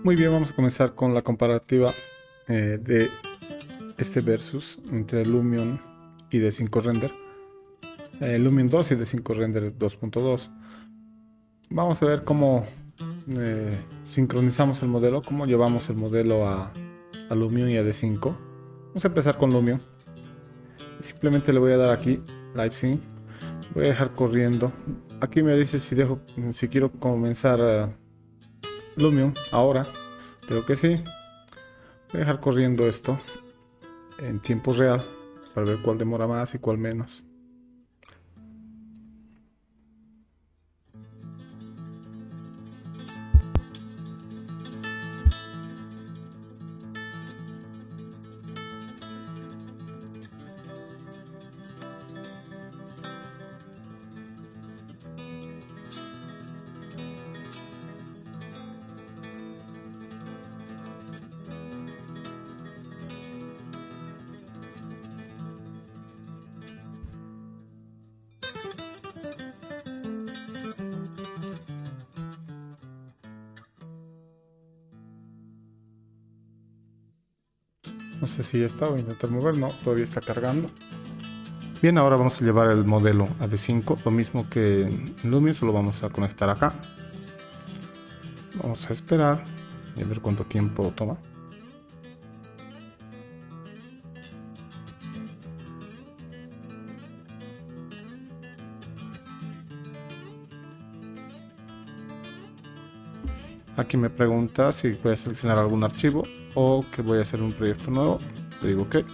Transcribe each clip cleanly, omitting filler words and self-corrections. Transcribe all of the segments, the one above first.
Muy bien, vamos a comenzar con la comparativa de este versus entre Lumion y D5 Render. Lumion 2 y D5 Render 2.2. Vamos a ver cómo sincronizamos el modelo, cómo llevamos el modelo a Lumion y a D5. Vamos a empezar con Lumion. Simplemente le voy a dar aquí Live Sync. Voy a dejar corriendo. Aquí me dice si quiero comenzar Lumion ahora. Creo que sí. Voy a dejar corriendo esto en tiempo real para ver cuál demora más y cuál menos. No sé si ya está, voy a intentar mover, no, todavía está cargando. Bien, ahora vamos a llevar el modelo a D5, lo mismo que en Lumion, solo vamos a conectar acá. Vamos a esperar y a ver cuánto tiempo toma. Aquí me pregunta si voy a seleccionar algún archivo o que voy a hacer un proyecto nuevo. Le digo que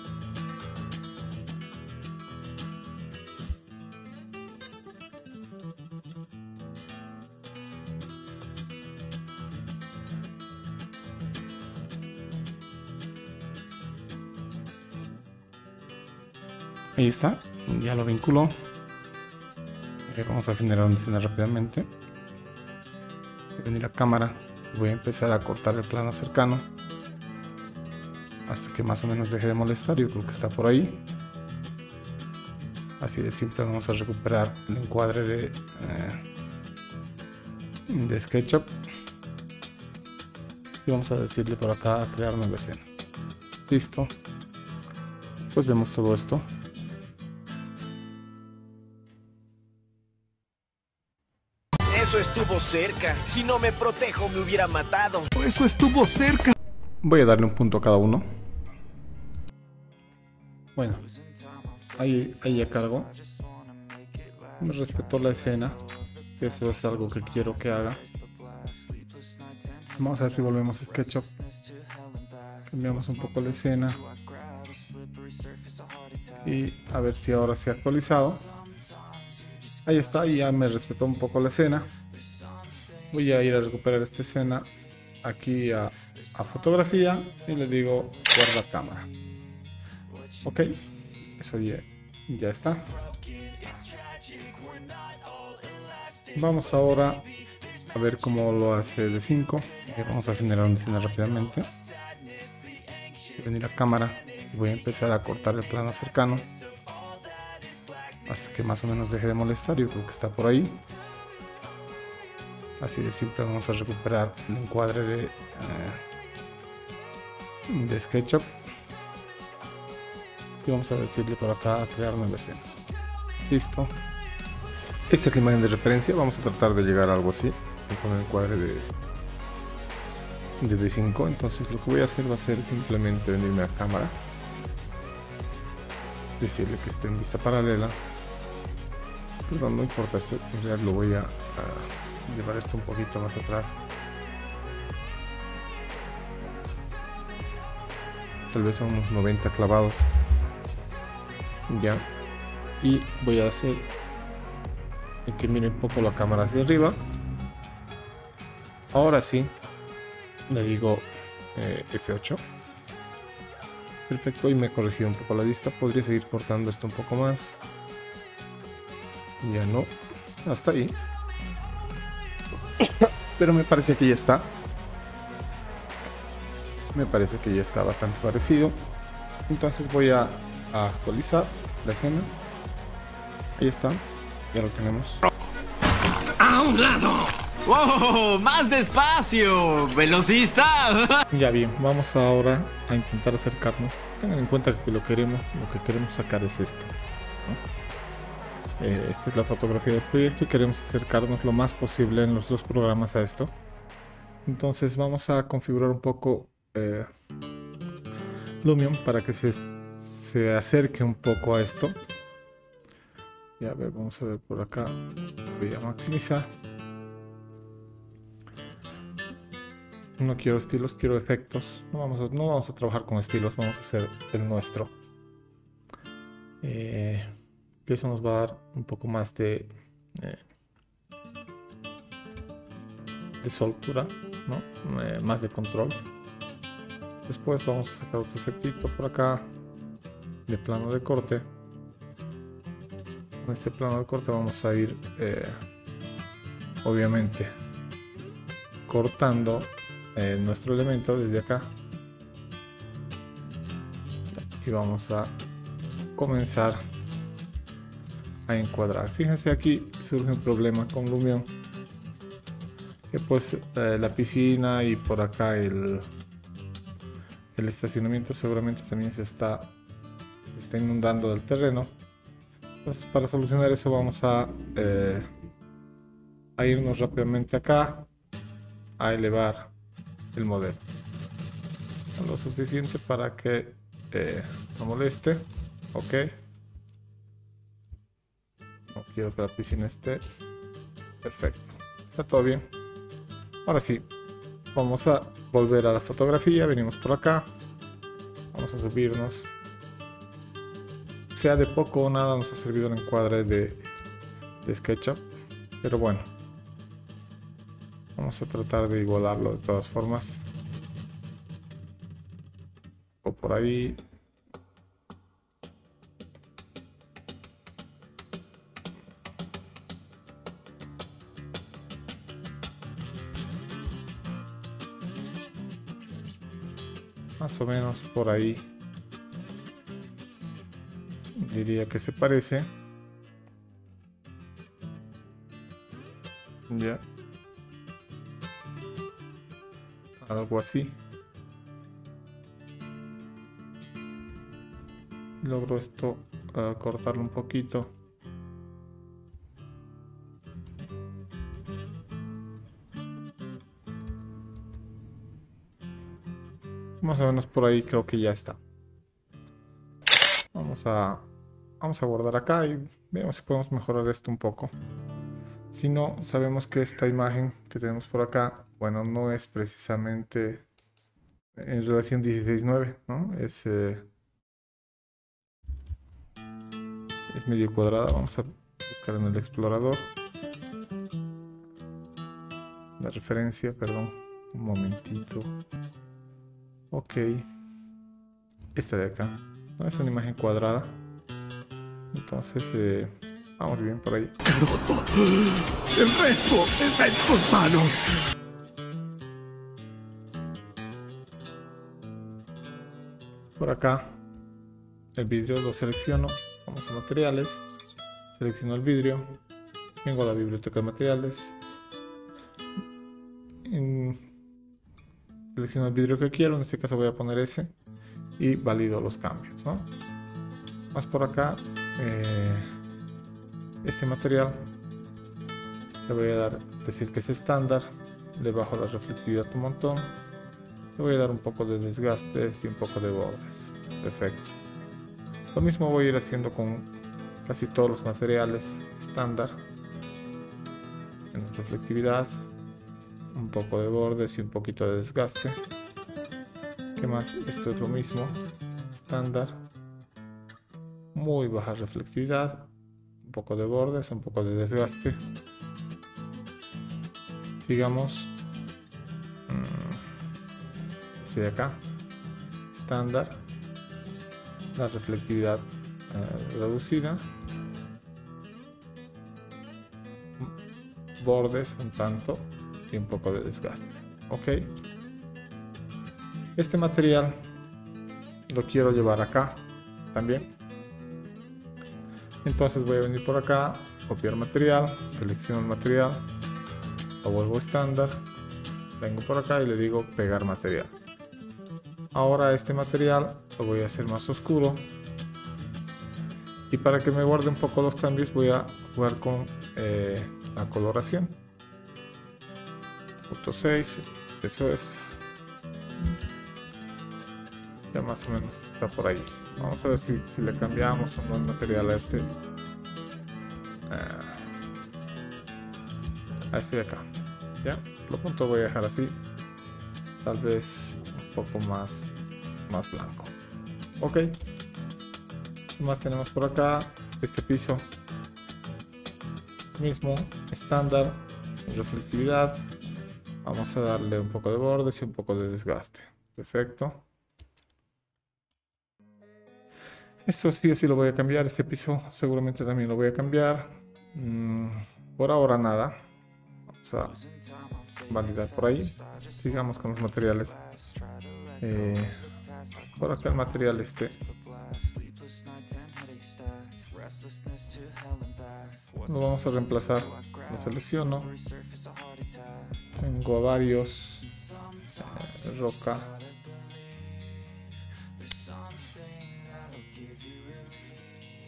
ahí está, ya lo vinculó. Vamos a generar una escena rápidamente. Voy a venir a cámara. Voy a empezar a cortar el plano cercano hasta que más o menos deje de molestar. Yo creo que está por ahí. Así de simple. Vamos a recuperar el encuadre de SketchUp y vamos a decirle por acá a crear nueva escena. Listo. Pues vemos todo esto. Eso estuvo cerca. Si no me protejo, me hubiera matado. Eso estuvo cerca. Voy a darle un punto a cada uno. Bueno, ahí ya cargó. Me respetó la escena. Eso es algo que quiero que haga. Vamos a ver si volvemos a SketchUp. Cambiamos un poco la escena. Y a ver si ahora se ha actualizado. Ahí está, y ya me respetó un poco la escena. Voy a ir a recuperar esta escena aquí a fotografía y le digo guarda cámara. Ok, eso ya está. Vamos ahora a ver cómo lo hace D5. Vamos a generar una escena rápidamente. Voy a venir a cámara y voy a empezar a cortar el plano cercano hasta que más o menos deje de molestar. Yo creo que está por ahí. Así de simple. Vamos a recuperar el encuadre de SketchUp y vamos a decirle por acá a crear nueva escena. Listo. Esta es la imagen de referencia. Vamos a tratar de llegar a algo así con el encuadre de D5. Entonces lo que voy a hacer va a ser simplemente venirme a cámara, decirle que esté en vista paralela. Perdón, no importa, esto en realidad lo voy a llevar esto un poquito más atrás. Tal vez a unos 90 clavados. Ya. Y voy a hacer que mire un poco la cámara hacia arriba. Ahora sí. Le digo F8. Perfecto, y me he corregido un poco la vista. Podría seguir cortando esto un poco más. Ya no, hasta ahí. Pero me parece que ya está. Me parece que ya está bastante parecido. Entonces voy a actualizar la escena. Ahí está, ya lo tenemos. ¡A un lado! ¡Wow! ¡Más despacio! ¡Velocista! Ya bien, vamos ahora a intentar acercarnos. Tengan en cuenta que lo que queremos sacar es esto, ¿no? Esta es la fotografía del proyecto y queremos acercarnos lo más posible en los dos programas a esto. Entonces vamos a configurar un poco Lumion para que se acerque un poco a esto. Y a ver, vamos a ver por acá. Voy a maximizar. No quiero estilos, quiero efectos. No vamos a trabajar con estilos, vamos a hacer el nuestro. Eso nos va a dar un poco más de soltura, ¿no? Más de control. Después vamos a sacar otro efectito por acá de plano de corte. Con este plano de corte vamos a ir obviamente cortando nuestro elemento desde acá y vamos a comenzar a encuadrar. Fíjense, aquí surge un problema con Lumion, que pues la piscina y por acá el estacionamiento seguramente también se está inundando el terreno. Entonces, para solucionar eso vamos a irnos rápidamente acá a elevar el modelo lo suficiente para que no moleste. Ok, no quiero que la piscina esté. Perfecto, está todo bien. Ahora sí, vamos a volver a la fotografía. Venimos por acá, vamos a subirnos. Sea de poco o nada nos ha servido el encuadre de SketchUp, pero bueno, vamos a tratar de igualarlo de todas formas. O por ahí. Más o menos por ahí. Diría que se parece. Ya. Algo así. Logro esto cortarlo un poquito. Más o menos por ahí creo que ya está. Vamos a guardar acá y veamos si podemos mejorar esto un poco. Si no, sabemos que esta imagen que tenemos por acá, bueno, no es precisamente en relación 16:9, ¿no? Es medio cuadrada. Vamos a buscar en el explorador la referencia, perdón, un momentito. Ok, esta de acá, ¿no? Es una imagen cuadrada. Entonces, vamos bien por ahí. ¡Caroto! ¡El resto está en tus manos! Por acá, el vidrio lo selecciono. Vamos a materiales. Selecciono el vidrio. Vengo a la biblioteca de materiales. Selecciono el vidrio que quiero. En este caso voy a poner ese. Y valido los cambios, ¿no? Más por acá. Este material le voy a decir que es estándar, le bajo la reflectividad un montón, le voy a dar un poco de desgastes y un poco de bordes. Perfecto. Lo mismo voy a ir haciendo con casi todos los materiales estándar. En reflectividad, un poco de bordes y un poquito de desgaste. ¿Qué más? Esto es lo mismo, estándar, muy baja reflectividad, un poco de bordes, un poco de desgaste. Sigamos. Este de acá, estándar, la reflectividad reducida, bordes un tanto y un poco de desgaste. Ok, este material lo quiero llevar acá también. Entonces voy a venir por acá, copiar material, selecciono el material, Lo vuelvo estándar. Vengo por acá y le digo pegar material. Ahora este material lo voy a hacer más oscuro. Y para que me guarde un poco los cambios voy a jugar con la coloración. Punto 6, eso es. Ya más o menos está por ahí. Vamos a ver si le cambiamos un buen material a este. A este de acá. Ya, lo punto voy a dejar así. Tal vez un poco más blanco. Ok. ¿Qué más tenemos por acá? Este piso. Mismo, estándar, reflectividad. Vamos a darle un poco de bordes y un poco de desgaste. Perfecto. Esto sí o sí lo voy a cambiar. Este piso seguramente también lo voy a cambiar. Por ahora nada. Vamos a validar por ahí. Sigamos con los materiales. Por acá el material este. Lo vamos a reemplazar. Lo selecciono. Tengo a varios. Roca.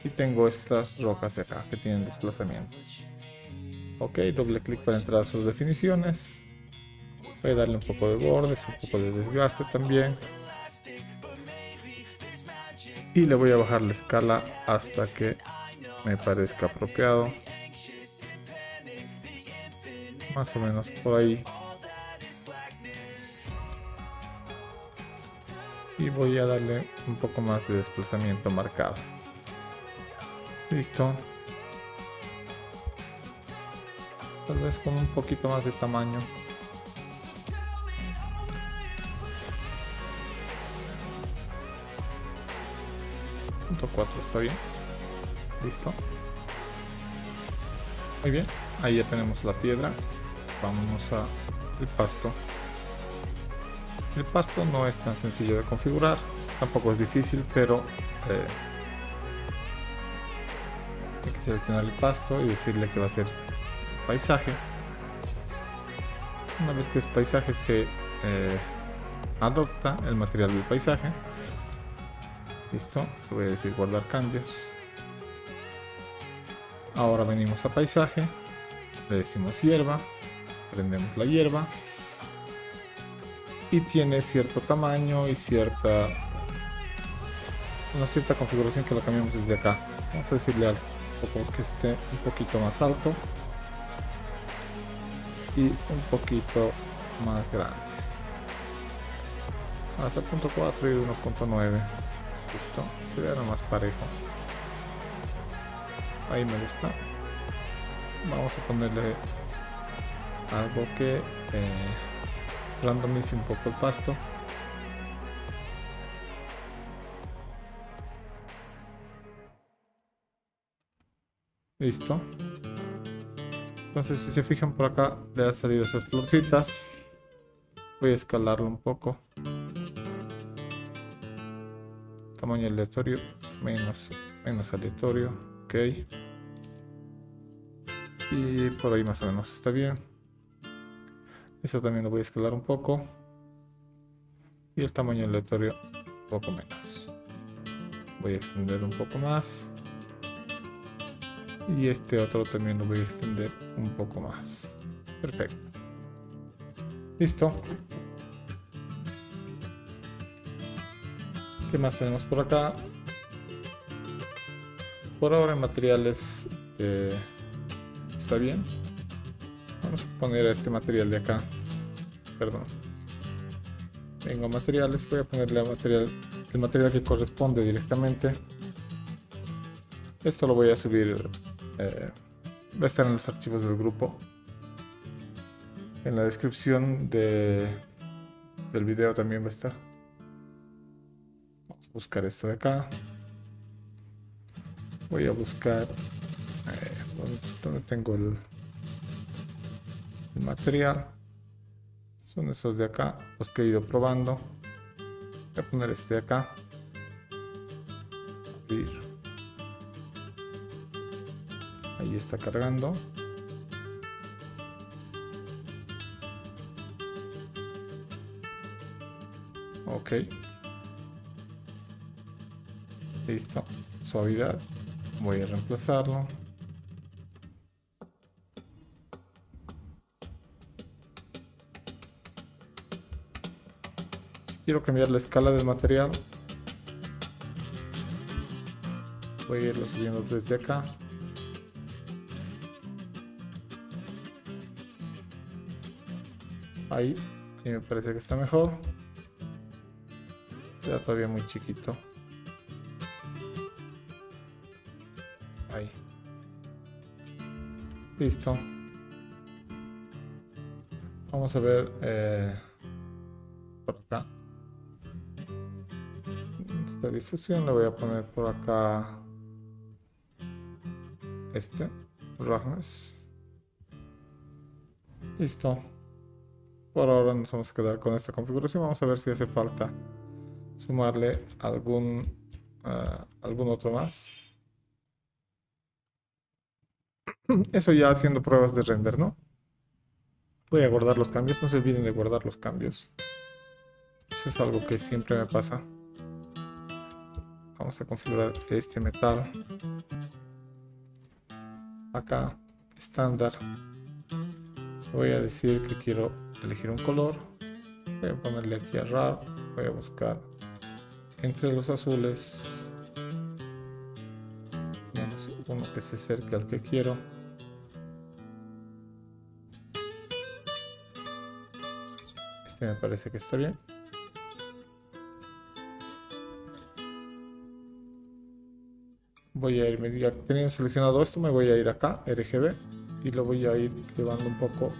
Y tengo estas rocas de acá que tienen desplazamiento. Ok, doble clic para entrar a sus definiciones. Voy a darle un poco de bordes, un poco de desgaste también. Y le voy a bajar la escala hasta que me parezca apropiado. Más o menos por ahí. Y voy a darle un poco más de desplazamiento marcado. Listo. Tal vez con un poquito más de tamaño. Punto 4 está bien. Listo. Muy bien. Ahí ya tenemos la piedra. Vamos a el pasto. El pasto no es tan sencillo de configurar. Tampoco es difícil, pero hay que seleccionar el pasto y decirle que va a ser paisaje. Una vez que es paisaje se adopta el material del paisaje. Listo, le voy a decir guardar cambios. Ahora venimos a paisaje, le decimos hierba, prendemos la hierba y tiene cierto tamaño y cierta configuración que lo cambiamos desde acá. Vamos a decirle al poco que esté un poquito más alto y un poquito más grande, hasta el punto 4 y 1.9. Listo, se vea más parejo. Ahí me gusta. Vamos a ponerle algo que randomice un poco el pasto. Listo. Entonces, si se fijan por acá, le han salido esas florcitas. Voy a escalarlo un poco. Tamaño aleatorio, menos aleatorio. Ok. Y por ahí más o menos está bien. Eso también lo voy a escalar un poco. Y el tamaño aleatorio un poco menos. Voy a extender un poco más. Y este otro también lo voy a extender un poco más. Perfecto. Listo. ¿Qué más tenemos por acá? Por ahora en materiales está bien. Vamos a poner este material de acá. Perdón. Vengo a materiales. Voy a ponerle a el material que corresponde directamente. Esto lo voy a subir. Va a estar en los archivos del grupo. En la descripción del video también va a estar. Vamos a buscar esto de acá. Voy a buscar donde tengo el material. Son estos de acá, los que he ido probando. Voy a poner este de acá. Abrir. Ahí está cargando. Ok. Listo. Suavidad. Voy a reemplazarlo. Si quiero cambiar la escala del material, voy a irlo subiendo desde acá. Ahí me parece que está mejor. Queda todavía muy chiquito. Ahí. Listo. Vamos a ver por acá. Esta difusión le voy a poner por acá. Roughness. Listo. Por ahora nos vamos a quedar con esta configuración. Vamos a ver si hace falta sumarle algún otro más. Eso ya haciendo pruebas de render, ¿no? Voy a guardar los cambios. No se olviden de guardar los cambios. Eso es algo que siempre me pasa. Vamos a configurar este metal. Acá, estándar. Voy a decir que quiero elegir un color. Voy a ponerle aquí a RAR. Voy a buscar entre los azules uno que se acerque al que quiero. Este me parece que está bien. Voy a irme, ya teniendo seleccionado esto, me voy a ir acá, RGB, y lo voy a ir llevando un poco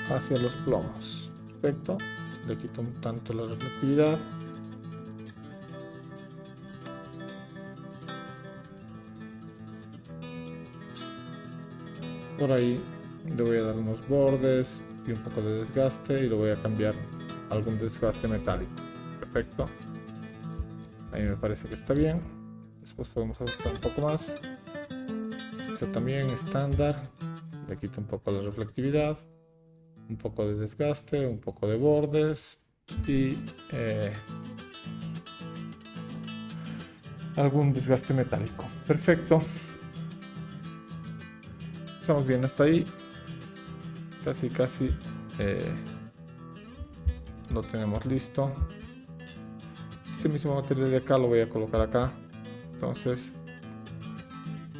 hacia los plomos. Perfecto. Le quito un tanto la reflectividad. Por ahí le voy a dar unos bordes y un poco de desgaste y lo voy a cambiar a algún desgaste metálico. Perfecto. Ahí me parece que está bien. Después podemos ajustar un poco más. Esto también estándar. Le quito un poco la reflectividad, un poco de desgaste, un poco de bordes y algún desgaste metálico. Perfecto. Estamos bien hasta ahí. Casi lo tenemos listo. Este mismo material de acá lo voy a colocar acá. Entonces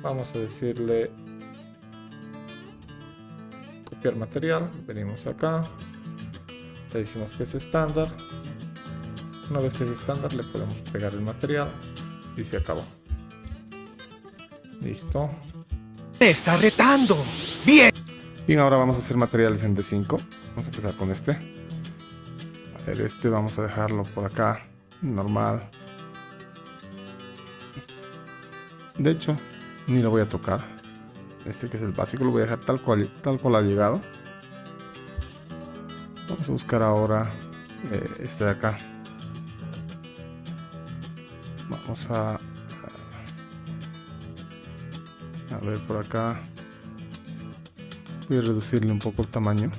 vamos a decirle copiar material. Venimos acá, le decimos que es estándar. Una vez que es estándar le podemos pegar el material y se acabó. Listo. ¡Te está retando! ¡Bien! Bien, ahora vamos a hacer materiales en D5. Vamos a empezar con este. A ver, este vamos a dejarlo por acá, normal. De hecho, ni lo voy a tocar. Este que es el básico lo voy a dejar tal cual ha llegado. Vamos a buscar ahora este de acá. Vamos a ver por acá. Voy a reducirle un poco el tamaño.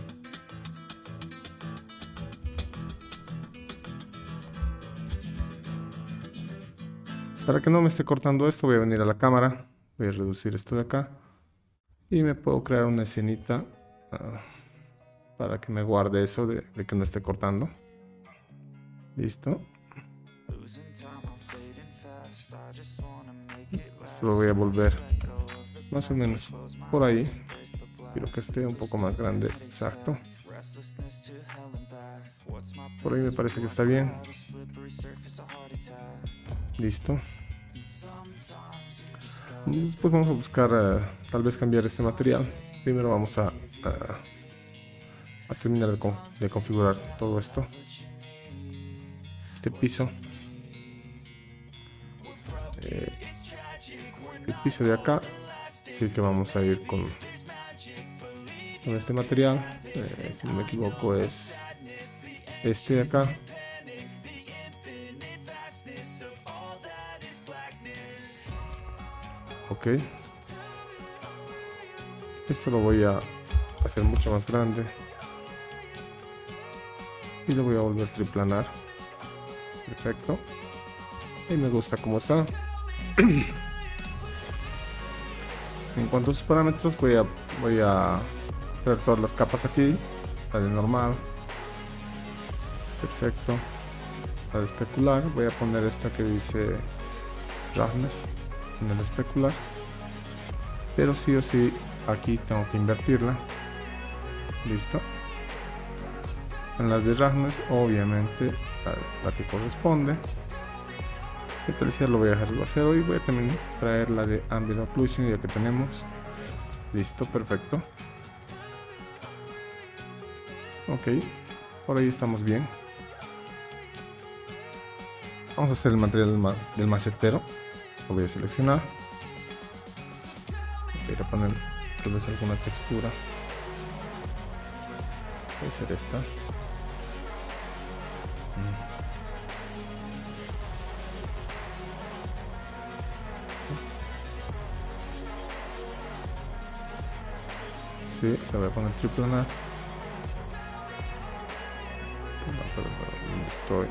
Para que no me esté cortando esto, voy a venir a la cámara. Voy a reducir esto de acá. Y me puedo crear una escenita para que me guarde eso de que no esté cortando. Listo. Esto lo voy a volver más o menos por ahí. Quiero que esté un poco más grande. Exacto. Por ahí me parece que está bien. Listo. Después vamos a buscar tal vez cambiar este material. Primero vamos a terminar de configurar todo esto. Este piso. El piso de acá. Así que vamos a ir con este material. Si no me equivoco es este de acá. Ok. Esto lo voy a hacer mucho más grande. Y lo voy a volver triplanar. Perfecto. Y me gusta cómo está. En cuanto a sus parámetros, voy a ver todas las capas aquí. La de normal. Perfecto. La de especular. Voy a poner esta que dice roughness en el especular. Pero sí o sí aquí tengo que invertirla. Listo. En las de roughness, obviamente la que corresponde. Metalizar lo voy a dejar a 0 y voy a también traer la de ambient occlusion ya que tenemos. Listo, perfecto. Ok, por ahí estamos bien. Vamos a hacer el material del macetero. Lo voy a seleccionar. Voy a poner tal vez alguna textura. Puede ser esta. Sí, le voy a poner triplanar. No, pero ¿dónde estoy?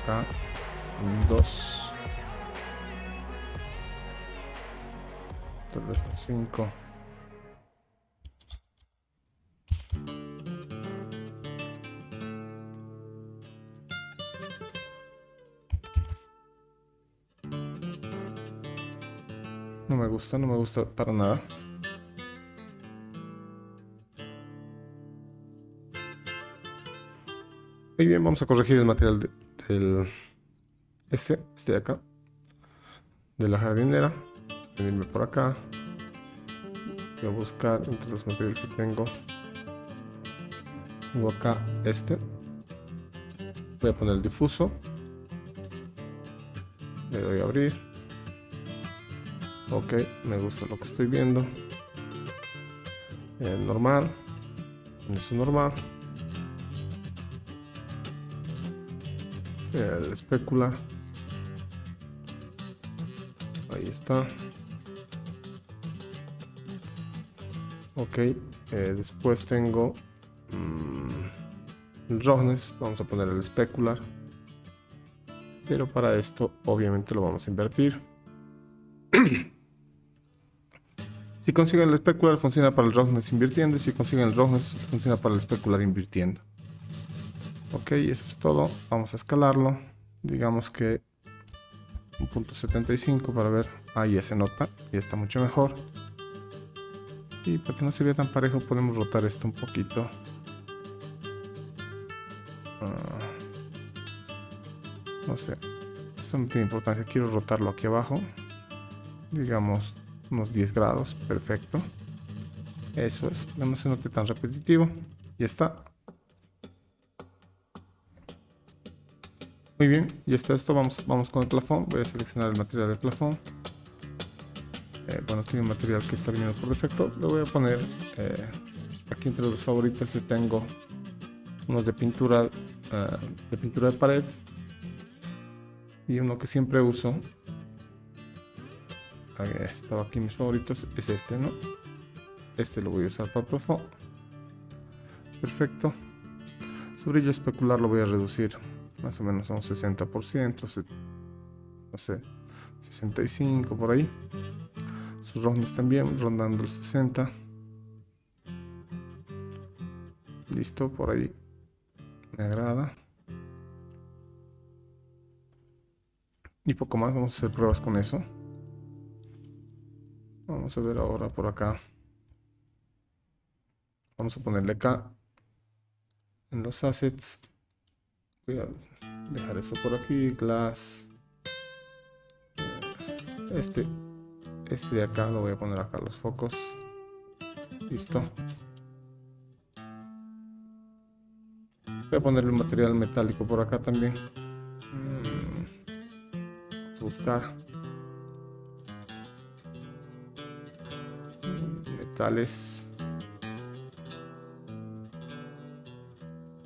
Acá. 2. Tal vez 5. No me gusta para nada. Muy bien, vamos a corregir el material del este de acá, de la jardinera. Venirme por acá. Voy a buscar entre los materiales que tengo. Tengo acá este. Voy a poner el difuso. Le doy a abrir. Ok, me gusta lo que estoy viendo. El normal. Es normal. El especular. Ahí está. Ok, después tengo el roughness. Vamos a poner el especular. Pero para esto obviamente lo vamos a invertir. Si consiguen el especular funciona para el roughness invirtiendo, y si consiguen el roughness funciona para el especular invirtiendo. Ok, eso es todo. Vamos a escalarlo. Digamos que 1.75 para ver. Ahí ya se nota, ya está mucho mejor. Y para que no se vea tan parejo podemos rotar esto un poquito. No sé, esto no tiene importancia. Quiero rotarlo aquí abajo. Digamos unos 10 grados, perfecto. Eso es, no se note tan repetitivo. Ya está. Muy bien, ya está esto. Vamos con el plafón. Voy a seleccionar el material del plafón. Bueno, tiene un material que está viniendo por defecto. Lo voy a poner aquí entre los favoritos. Yo tengo unos de pintura de pared y uno que siempre uso. Estaba aquí mis favoritos, es este, ¿no? Este lo voy a usar para el plafón. Perfecto. Su brillo especular lo voy a reducir más o menos a un 60%, no sé, 65 por ahí. Sus roughness también rondando el 60. Listo, por ahí me agrada. Y poco más, vamos a hacer pruebas con eso. Vamos a ver ahora por acá. Vamos a ponerle acá en los assets. Voy a dejar esto por aquí. Glass. Este de acá lo voy a poner acá, los focos. Listo. Voy a ponerle un material metálico por acá también. Vamos a buscar metales.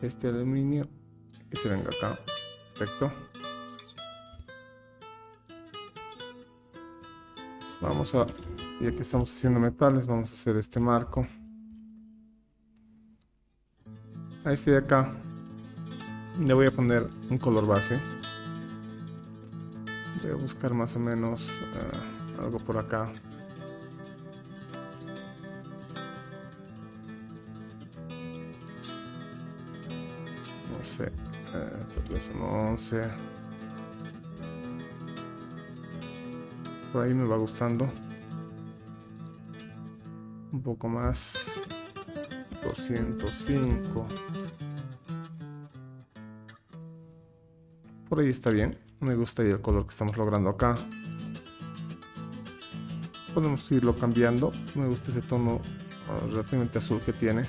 Este aluminio que se venga acá. Perfecto. Vamos a, ya que estamos haciendo metales, vamos a hacer este marco. A este de acá Le voy a poner un color base. Voy a buscar más o menos algo por acá. No sé, tal vez un 11. Por ahí me va gustando. Un poco más. 205. Por ahí está bien. Me gusta ahí el color que estamos logrando acá. Podemos irlo cambiando. Me gusta ese tono relativamente azul que tiene.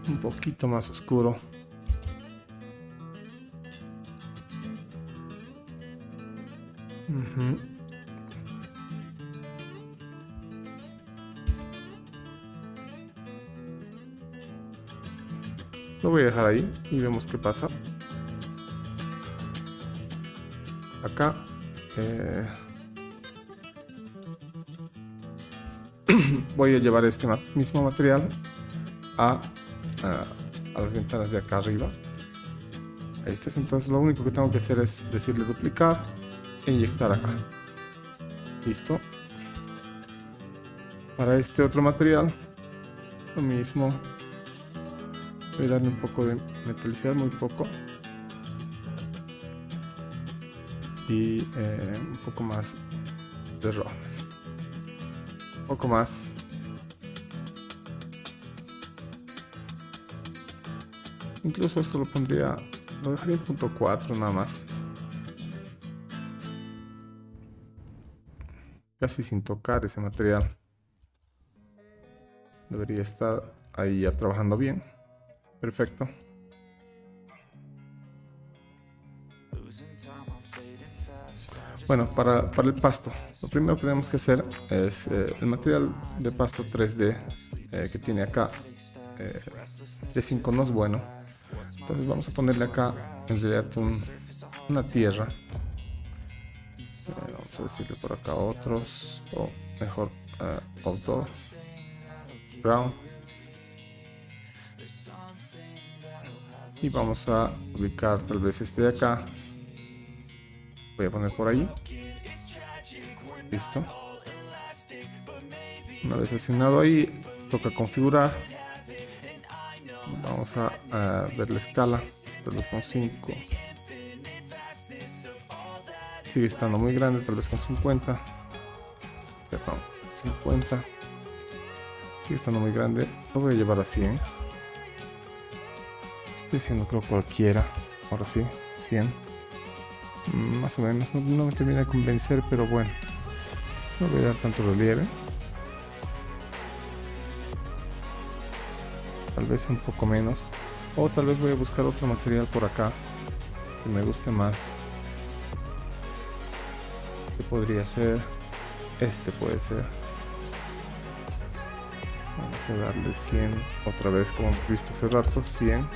Un poquito más oscuro. Lo voy a dejar ahí y vemos qué pasa. Acá voy a llevar este mismo material a las ventanas de acá arriba. Ahí está. Entonces lo único que tengo que hacer es decirle duplicar e inyectar acá. Listo. Para este otro material lo mismo. Voy a darle un poco de metalizar, muy poco. Y un poco más de rones. Un poco más. Incluso esto lo pondría, lo dejaría en punto 4 nada más. Casi sin tocar ese material. Debería estar ahí ya trabajando bien. Perfecto. Bueno, para el pasto, lo primero que tenemos que hacer es el material de pasto 3D que tiene acá. De 5 no es bueno. Entonces vamos a ponerle acá en realidad una tierra. Vamos a decirle por acá otros, o mejor outdoor ground. Y vamos a ubicar tal vez este de acá. Voy a poner por ahí. Listo. Una vez asignado ahí, toca configurar. Vamos a ver la escala. 3,5. Sigue estando muy grande, tal vez con 50. Perdón, 50. Sigue estando muy grande. Lo voy a llevar a 100. Estoy haciendo creo cualquiera. Ahora sí, 100. Más o menos. No me termina de convencer, pero bueno. No voy a dar tanto relieve. Tal vez un poco menos. O tal vez voy a buscar otro material por acá que me guste más. Este podría ser. Este puede ser. Vamos a darle 100 otra vez, como hemos visto hace rato. 100.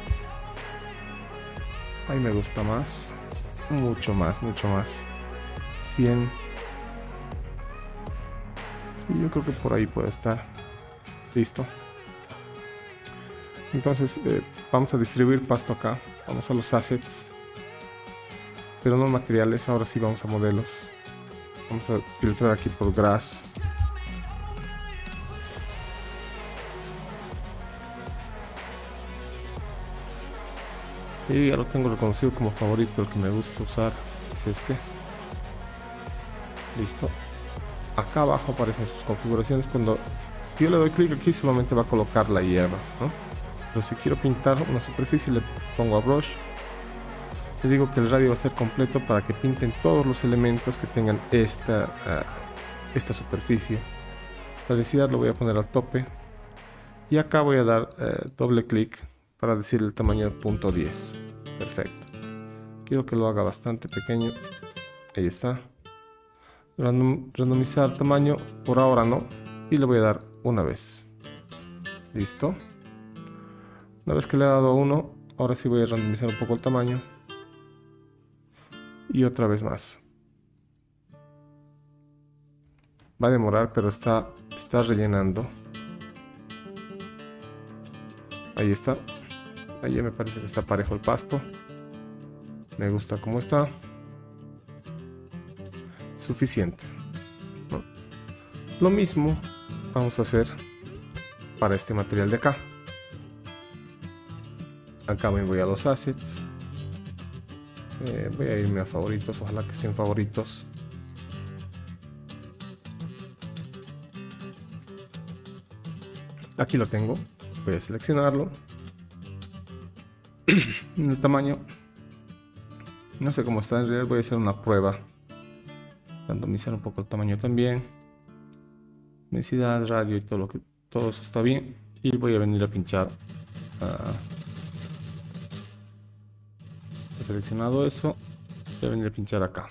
Ahí me gusta más. Mucho más, mucho más. 100. Sí, yo creo que por ahí puede estar. Listo. Entonces vamos a distribuir pasto acá. Vamos a los assets. Pero no materiales, ahora sí vamos a modelos. Vamos a filtrar aquí por grass. Y ya lo tengo reconocido como favorito. El que me gusta usar es este. Listo. Acá abajo aparecen sus configuraciones. Cuando yo le doy clic aquí solamente va a colocar la hierba, ¿no? Pero si quiero pintar una superficie le pongo a brush. Les digo que el radio va a ser completo para que pinten todos los elementos que tengan esta superficie. La densidad lo voy a poner al tope. Y acá voy a dar doble clic para decir el tamaño de punto 10. Perfecto. Quiero que lo haga bastante pequeño. Ahí está. Randomizar tamaño. Por ahora no. Y le voy a dar una vez. Listo. Una vez que le he dado a 1, ahora sí voy a randomizar un poco el tamaño. Y otra vez más. Va a demorar, pero está rellenando. Ahí está. Ahí ya me parece que está parejo el pasto. Me gusta cómo está. Suficiente. ¿No? Lo mismo vamos a hacer para este material de acá. Acá me voy a los assets. Voy a irme a favoritos. Ojalá que estén favoritos. Aquí lo tengo. Voy a seleccionarlo. En el tamaño. No sé cómo está. En realidad voy a hacer una prueba. Randomizar un poco el tamaño también. Densidad, radio y todo eso está bien. Y voy a venir a pinchar. Está seleccionado eso. Voy a venir a pinchar acá.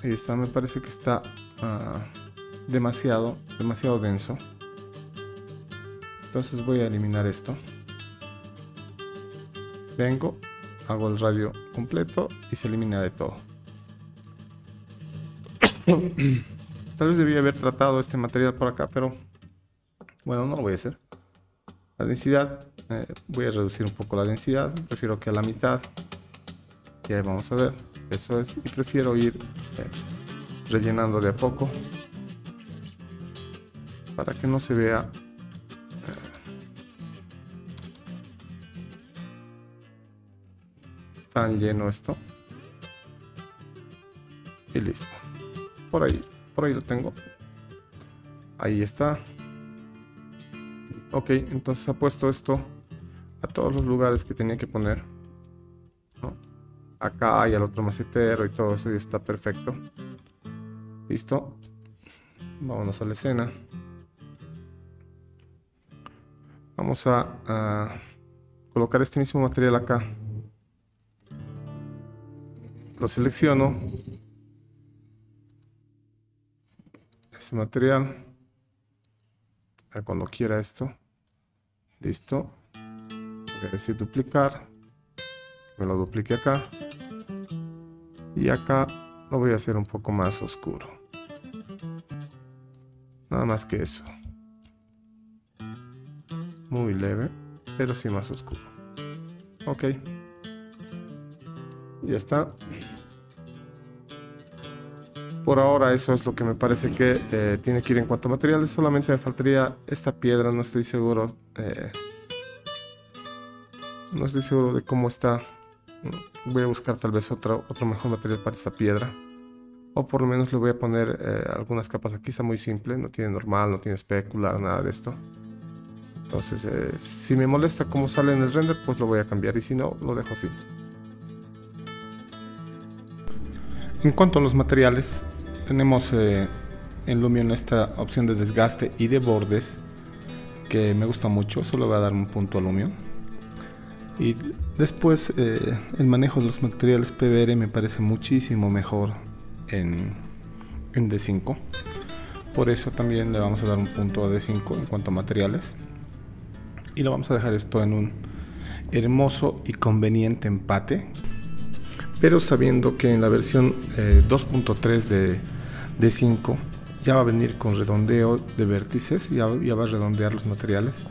Ahí está, me parece que está demasiado denso. Entonces voy a eliminar esto. Vengo, hago el radio completo y se elimina de todo. Tal vez debía haber tratado este material por acá, pero bueno, no lo voy a hacer. La densidad, voy a reducir un poco la densidad. Prefiero que a la mitad. Y ahí vamos a ver. Eso es, y prefiero ir rellenando de a poco para que no se vea tan lleno esto. Y listo. Por ahí lo tengo. Ahí está. Ok, entonces ha puesto esto a todos los lugares que tenía que poner, ¿no? Acá y al otro macetero y todo eso, y está perfecto. Listo. Vámonos a la escena. Vamos a colocar este mismo material acá. Lo selecciono. Este material. Cuando quiera esto. Listo. Voy a decir duplicar. Me lo duplique acá. Y acá lo voy a hacer un poco más oscuro. Nada más que eso. Muy leve, pero sí más oscuro. Ok. Ya está. Por ahora eso es lo que me parece que tiene que ir en cuanto a materiales. Solamente me faltaría esta piedra. No estoy seguro. No estoy seguro de cómo está. Voy a buscar tal vez otro mejor material para esta piedra. O por lo menos le voy a poner algunas capas. Aquí está muy simple. No tiene normal, no tiene especular, nada de esto. Entonces si me molesta cómo sale en el render, pues lo voy a cambiar. Y si no, lo dejo así. En cuanto a los materiales, tenemos en Lumion esta opción de desgaste y de bordes que me gusta mucho. Solo voy a dar un punto a Lumion. Y después el manejo de los materiales PBR me parece muchísimo mejor en D5. Por eso también le vamos a dar un punto a D5 en cuanto a materiales. Y lo vamos a dejar esto en un hermoso y conveniente empate. Pero sabiendo que en la versión 2.3 de D5 ya va a venir con redondeo de vértices, ya va a redondear los materiales.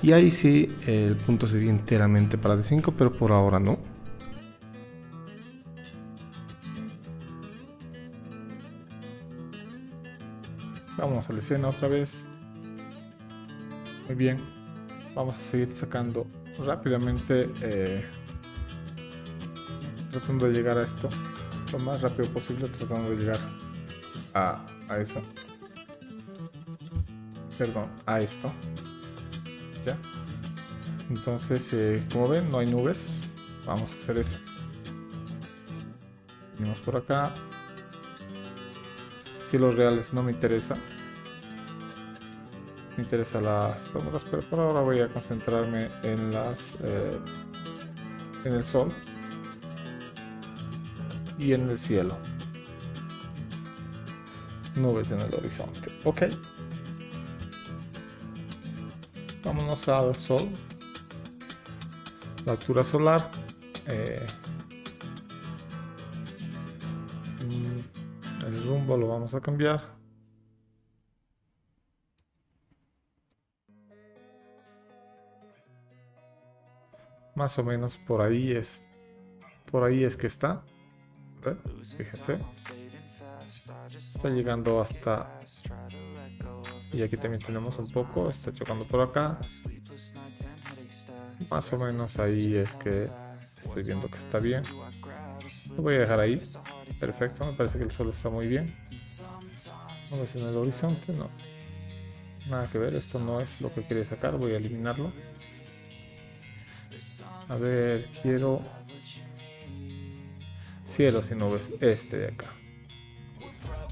Y ahí sí el punto sería enteramente para D5, pero por ahora no. Vamos a la escena otra vez. Muy bien. Vamos a seguir sacando rápidamente. Tratando de llegar a esto lo más rápido posible, tratando de llegar a eso. Perdón, a esto. Ya. Entonces, como ven, no hay nubes. Vamos a hacer eso. Venimos por acá. Cielos reales no me interesa. Me interesan las sombras, pero por ahora voy a concentrarme en en el sol y en el cielo. Nubes en el horizonte. Ok. Vámonos al sol. La altura solar. El rumbo lo vamos a cambiar. Más o menos por ahí es que está. Fíjense. Está llegando hasta... Y aquí también tenemos un poco. Está chocando por acá. Más o menos ahí es que estoy viendo que está bien. Lo voy a dejar ahí. Perfecto, me parece que el sol está muy bien. Vamos en el horizonte, no. Nada que ver, esto no es lo que quería sacar. Voy a eliminarlo. A ver, quiero... Cielos y nubes, este de acá.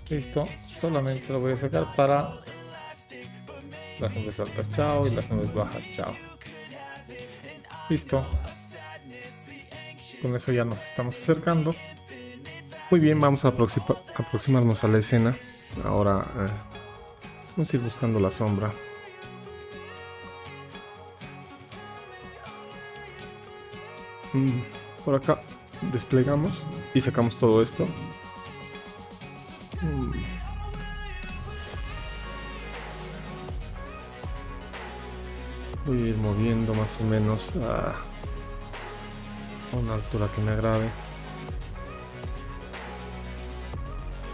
Listo, solamente lo voy a sacar para las nubes altas, chao, y las nubes bajas, chao. Listo. Con eso ya nos estamos acercando. Muy bien, vamos a aproximarnos a la escena. Ahora vamos a ir buscando la sombra. Por acá desplegamos y sacamos todo esto. Voy a ir moviendo más o menos a una altura que me agrade.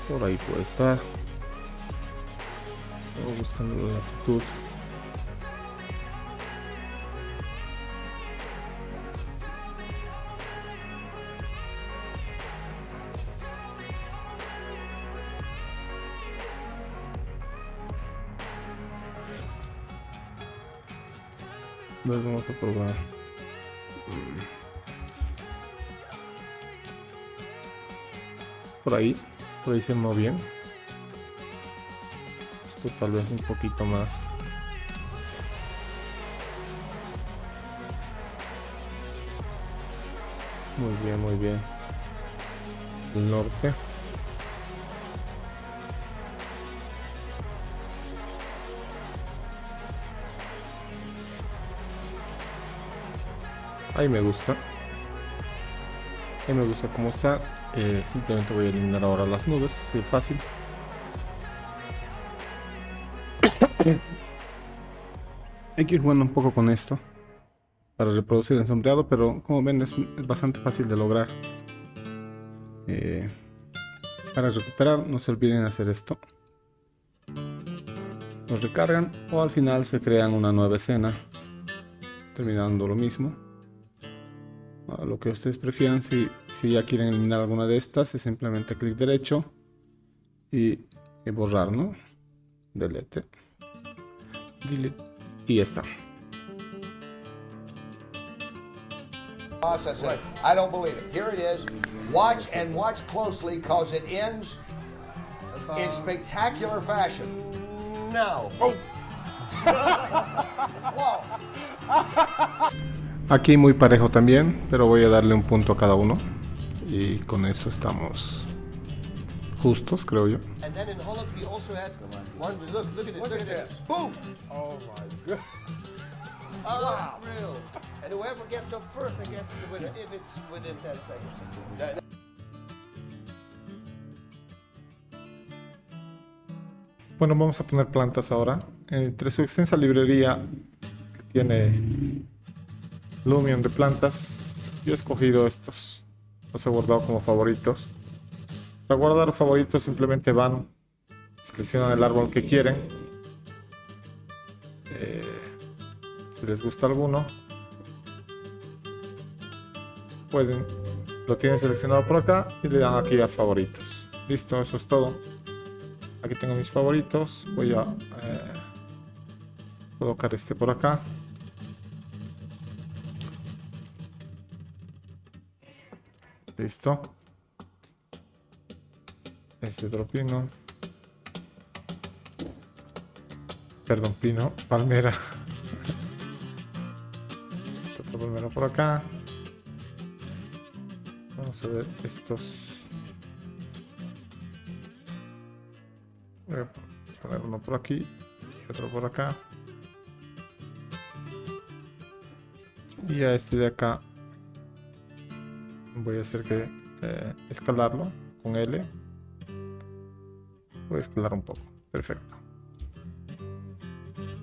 Por ahí puede estar. Voy buscando la latitud. Luego vamos a probar. Por ahí se mueve bien. Esto tal vez un poquito más. Muy bien, muy bien. El norte. Ahí me gusta. Ahí me gusta cómo está. Simplemente voy a eliminar ahora las nubes, así de fácil. Hay que ir jugando un poco con esto para reproducir el sombreado, pero como ven es bastante fácil de lograr. Para recuperar, no se olviden hacer esto. Los recargan o al final se crean una nueva escena, terminando lo mismo. A lo que ustedes prefieran. Si ya quieren eliminar alguna de estas, es simplemente clic derecho y borrar, ¿no? Delete. Y ya está. Process it. I don't believe it. Here it is. Watch and watch closely because it ends in spectacular fashion. Now. Oh. Whoa. Aquí muy parejo también, pero voy a darle un punto a cada uno. Y con eso estamos justos, creo yo. And then in Holland we also had one. Look at this. Poof. Oh my god. Oh, real. And whoever gets up first, I guess, is the winner if it's within 10 seconds. Bueno, vamos a poner plantas ahora. Entre su extensa librería que tiene Lumion de plantas, yo he escogido estos. Los he guardado como favoritos. Para guardar favoritos simplemente van, seleccionan el árbol que quieren. Si les gusta alguno, lo tienen seleccionado por acá y le dan aquí a favoritos. Listo, eso es todo. Aquí tengo mis favoritos. Voy a colocar este por acá. Listo. Este otro pino. Perdón, pino, palmera. Este otro palmera por acá. Vamos a ver estos. Voy a poner uno por aquí y otro por acá. Y a este de acá voy a hacer que escalarlo con L. Voy a escalar un poco. Perfecto.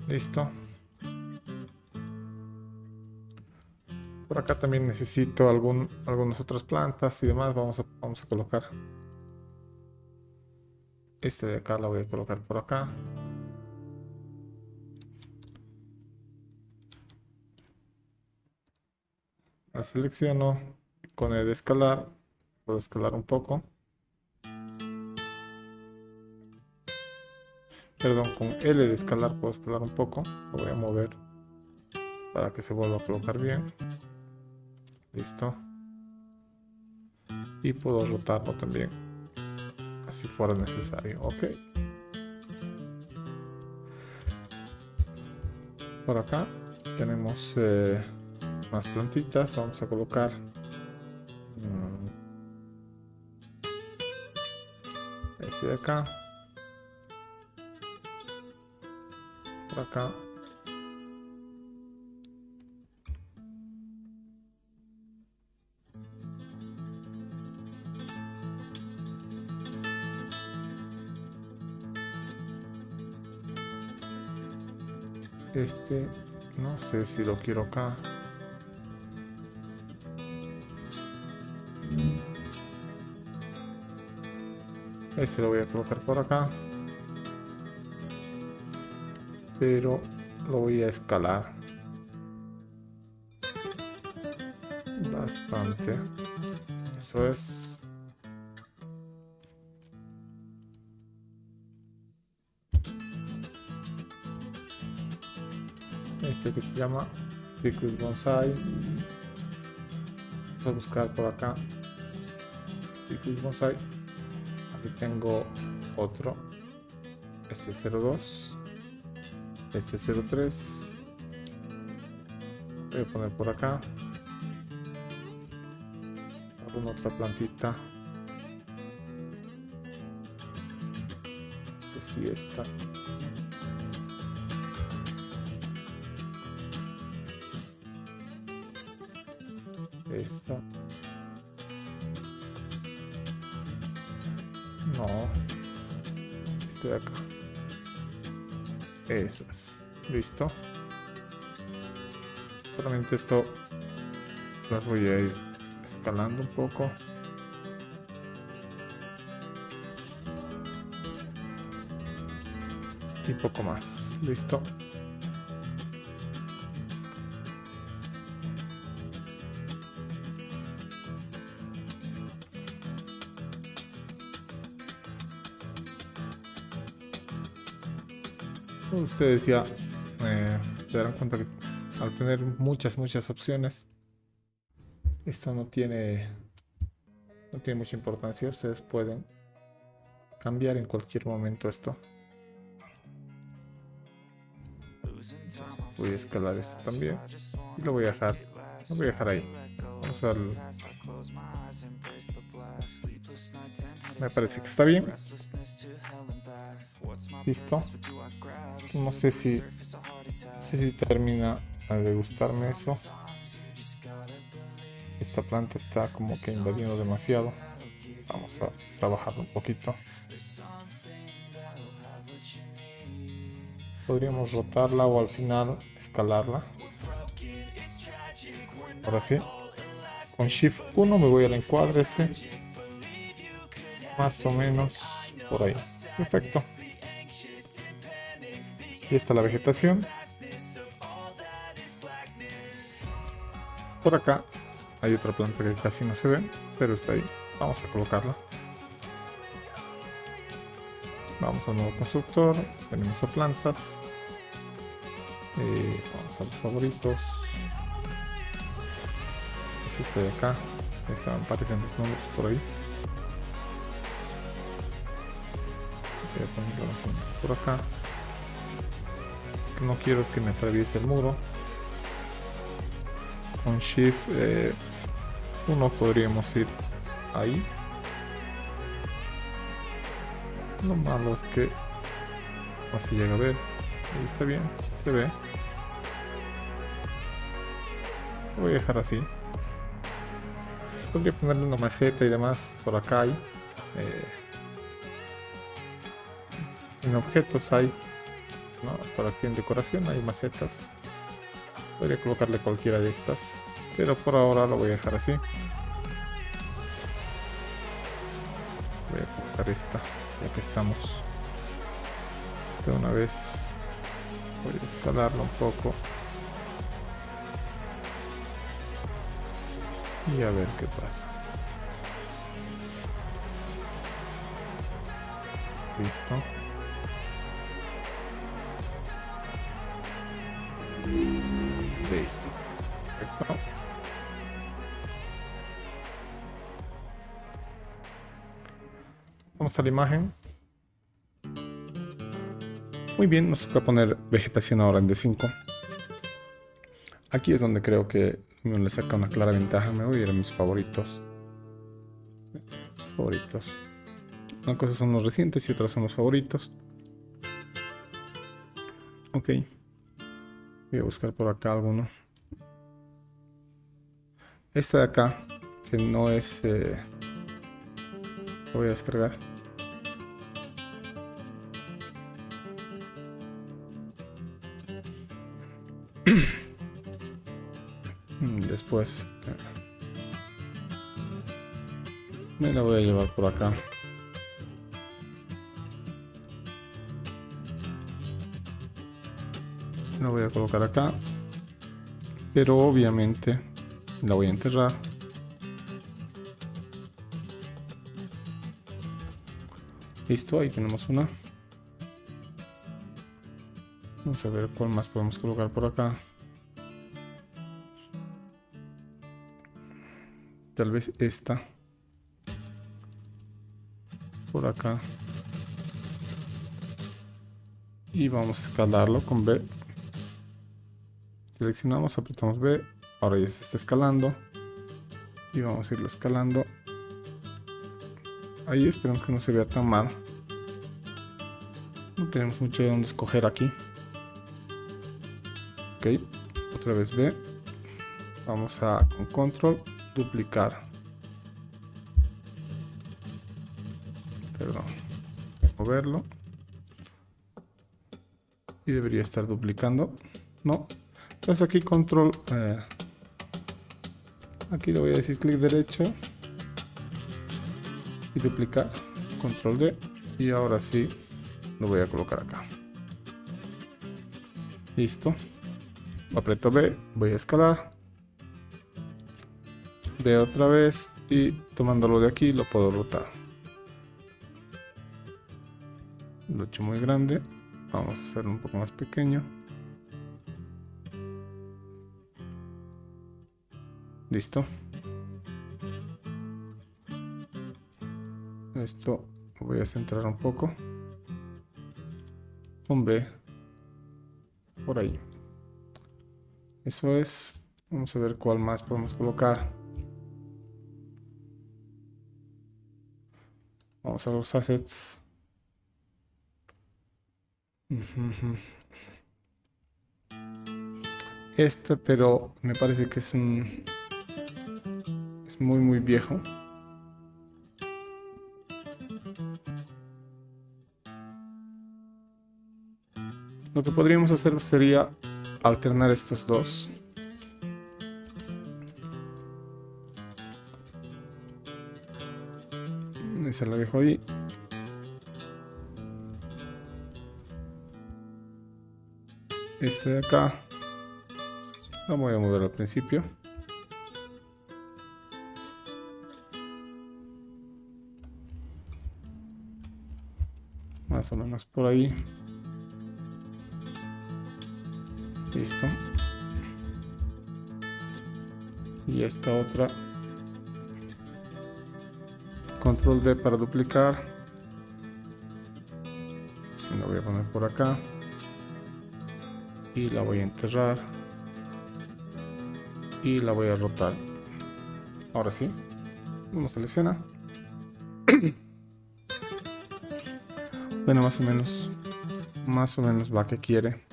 Listo. Por acá también necesito algunas otras plantas y demás. Vamos a colocar. Este de acá la voy a colocar por acá. La selecciono. Con el de escalar. Puedo escalar un poco. Perdón, con L de escalar puedo escalar un poco. Lo voy a mover para que se vuelva a colocar bien. Listo. Y puedo rotarlo también, si fuera necesario. Ok. Por acá tenemos más plantitas. Vamos a colocar este de acá. Por acá. Este, no sé si lo quiero acá. Este lo voy a colocar por acá. Pero lo voy a escalar bastante. Eso es. Este que se llama Ficus Bonsai. Vamos a buscar por acá Ficus Bonsai. Aquí tengo otro. Este 02. Este 03. Voy a poner por acá alguna otra plantita. No sé si esta. Esta. No. Este de acá. Eso es. Listo. Solamente esto las voy a ir escalando un poco. Y poco más. Listo. Ustedes ya se darán cuenta que al tener muchas opciones, esto no tiene mucha importancia. Ustedes pueden cambiar en cualquier momento esto. Voy a escalar esto también y lo voy a dejar ahí. Vamos al. Me parece que está bien. Listo. No sé si termina de gustarme eso. Esta planta está como que invadiendo demasiado. Vamos a trabajarlo un poquito. Podríamos rotarla o al final escalarla. Ahora sí. Con Shift 1 me voy al encuadre ese. Más o menos por ahí. Perfecto. Y está la vegetación. Por acá hay otra planta que casi no se ve, pero está ahí. Vamos a colocarla. Vamos al nuevo constructor. Venimos a plantas. Vamos a los favoritos. Es este de acá. Aparecen los nombres por ahí. Voy a ponerlo por acá. Lo que no quiero es que me atraviese el muro. Con Shift 1 podríamos ir ahí. Lo malo es que no se llega a ver. Ahí está bien, se ve. Lo voy a dejar así. Podría ponerle una maceta y demás. Por acá hay. En objetos hay. No, por aquí en decoración hay macetas. Podría colocarle cualquiera de estas. pero por ahora lo voy a dejar así. Voy a colocar esta, ya que estamos. De una vez voy a escalarlo un poco y a ver qué pasa. Listo. Listo. Perfecto. Vamos a la imagen. Muy bien, nos toca poner vegetación ahora en D5. Aquí es donde creo que Lumion le saca una clara ventaja. Me voy a ir a mis favoritos. Favoritos. Una cosa son los recientes y otras son los favoritos. Ok. Voy a buscar por acá alguno. Este de acá, que no es... lo voy a descargar. Después me la voy a llevar por acá. La voy a colocar acá, pero obviamente la voy a enterrar. Listo, ahí tenemos una. Vamos a ver cuál más podemos colocar por acá. Tal vez esta. Por acá. Y vamos a escalarlo con B. Seleccionamos, apretamos B. Ahora ya se está escalando. Y vamos a irlo escalando. Ahí esperemos que no se vea tan mal. No tenemos mucho de dónde escoger aquí. Ok. Otra vez B. Vamos a con control duplicar. Perdón. Moverlo. Y debería estar duplicando. No. Entonces aquí control. Aquí le voy a decir clic derecho. Y duplicar. Control D. Y ahora sí lo voy a colocar acá. Listo. Aprieto B. Voy a escalar. B otra vez y tomándolo de aquí lo puedo rotar. Lo he hecho muy grande. Vamos a hacerlo un poco más pequeño. Listo. Esto lo voy a centrar un poco. Con B. Por ahí. Eso es. Vamos a ver cuál más podemos colocar. Vamos a los assets. Este, pero me parece que es muy viejo. Lo que podríamos hacer sería alternar estos dos. Se la dejo ahí. Este de acá lo voy a mover al principio. Más o menos por ahí. Listo. Y esta otra. Control D para duplicar. La voy a poner por acá. Y la voy a enterrar. Y la voy a rotar. Ahora sí. Vamos a la escena. Bueno, más o menos va que quiere.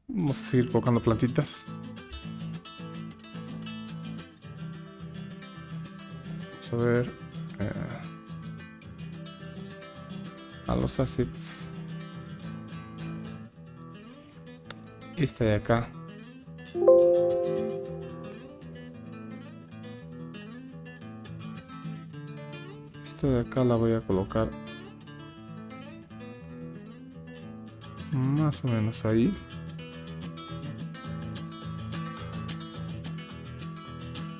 Vamos a seguir colocando plantitas. Vamos a ver a los assets. esta de acá. Esta de acá la voy a colocar más o menos ahí.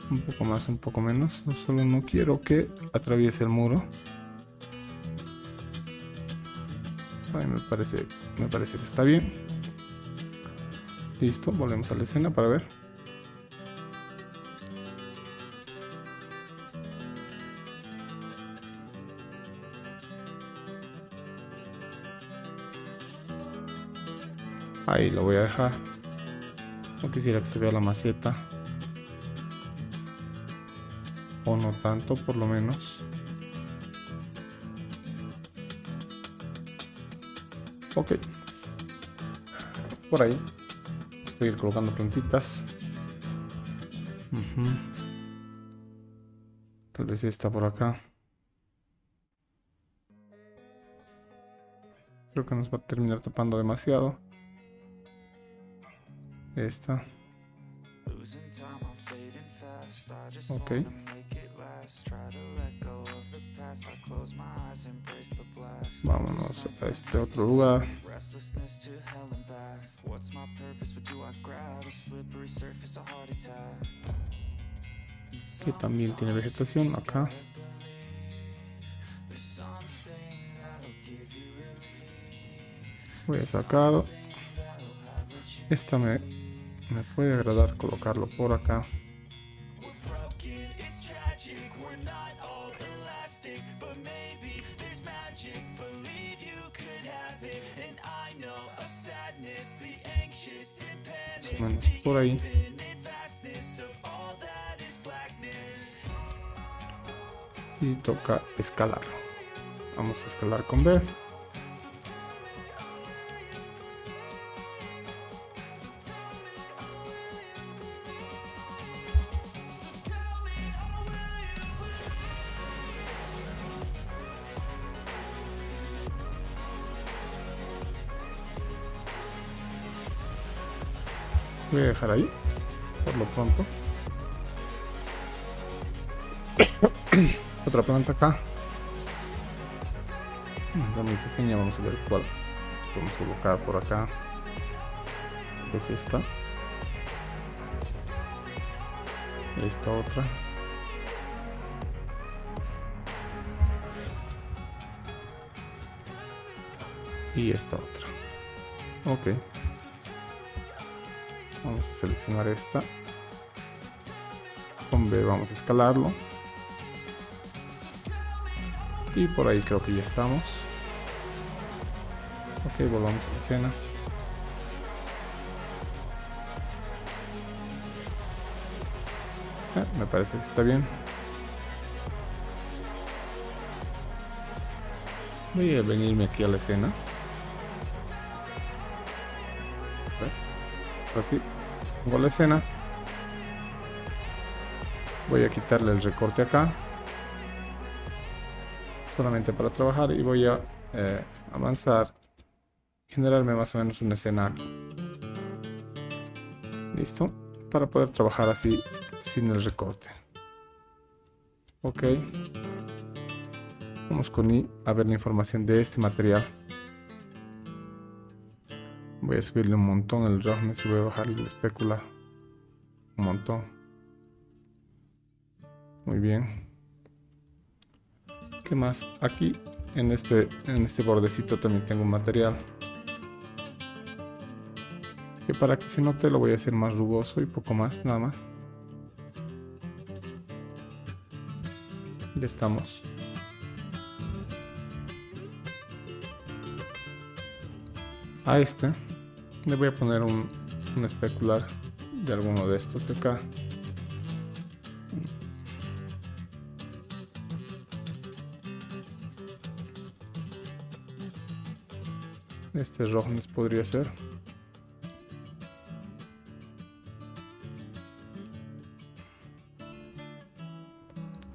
Un poco más, un poco menos. Solo no quiero que atraviese el muro. Ay, me parece que está bien. Listo, volvemos a la escena para ver. Ahí lo voy a dejar. No quisiera que se vea la maceta. O no tanto, por lo menos. Ok. Por ahí. Voy a ir colocando plantitas. Tal vez esta por acá. Creo que nos va a terminar tapando demasiado. Esta. Ok. Vámonos a este otro lugar. Que también tiene vegetación acá. Voy a sacar. Esta me puede agradar colocarlo por acá. Más o menos por ahí. Y toca escalarlo. Vamos a escalar con B. Voy a dejar ahí por lo pronto. Otra planta acá. Está muy pequeña, vamos a ver cuál podemos colocar por acá. Es esta. Esta otra. Y esta otra. Ok. Vamos a seleccionar esta. Con B vamos a escalarlo. Y por ahí creo que ya estamos. Ok, volvamos a la escena. Me parece que está bien. Voy a venirme aquí a la escena. Así, pongo la escena. Voy a quitarle el recorte acá. Solamente para trabajar, y voy a avanzar. Generarme más o menos una escena. Listo. Para poder trabajar así sin el recorte. Ok. Vamos con I a ver la información de este material. Voy a subirle un montón el roughness y voy a bajarle la espécula un montón. Muy bien. ¿Qué más? Aquí en este bordecito también tengo un material que, para que se note, lo voy a hacer más rugoso y poco más, nada más. Ya estamos. A este le voy a poner un especular de alguno de estos de acá. Este roughness podría ser.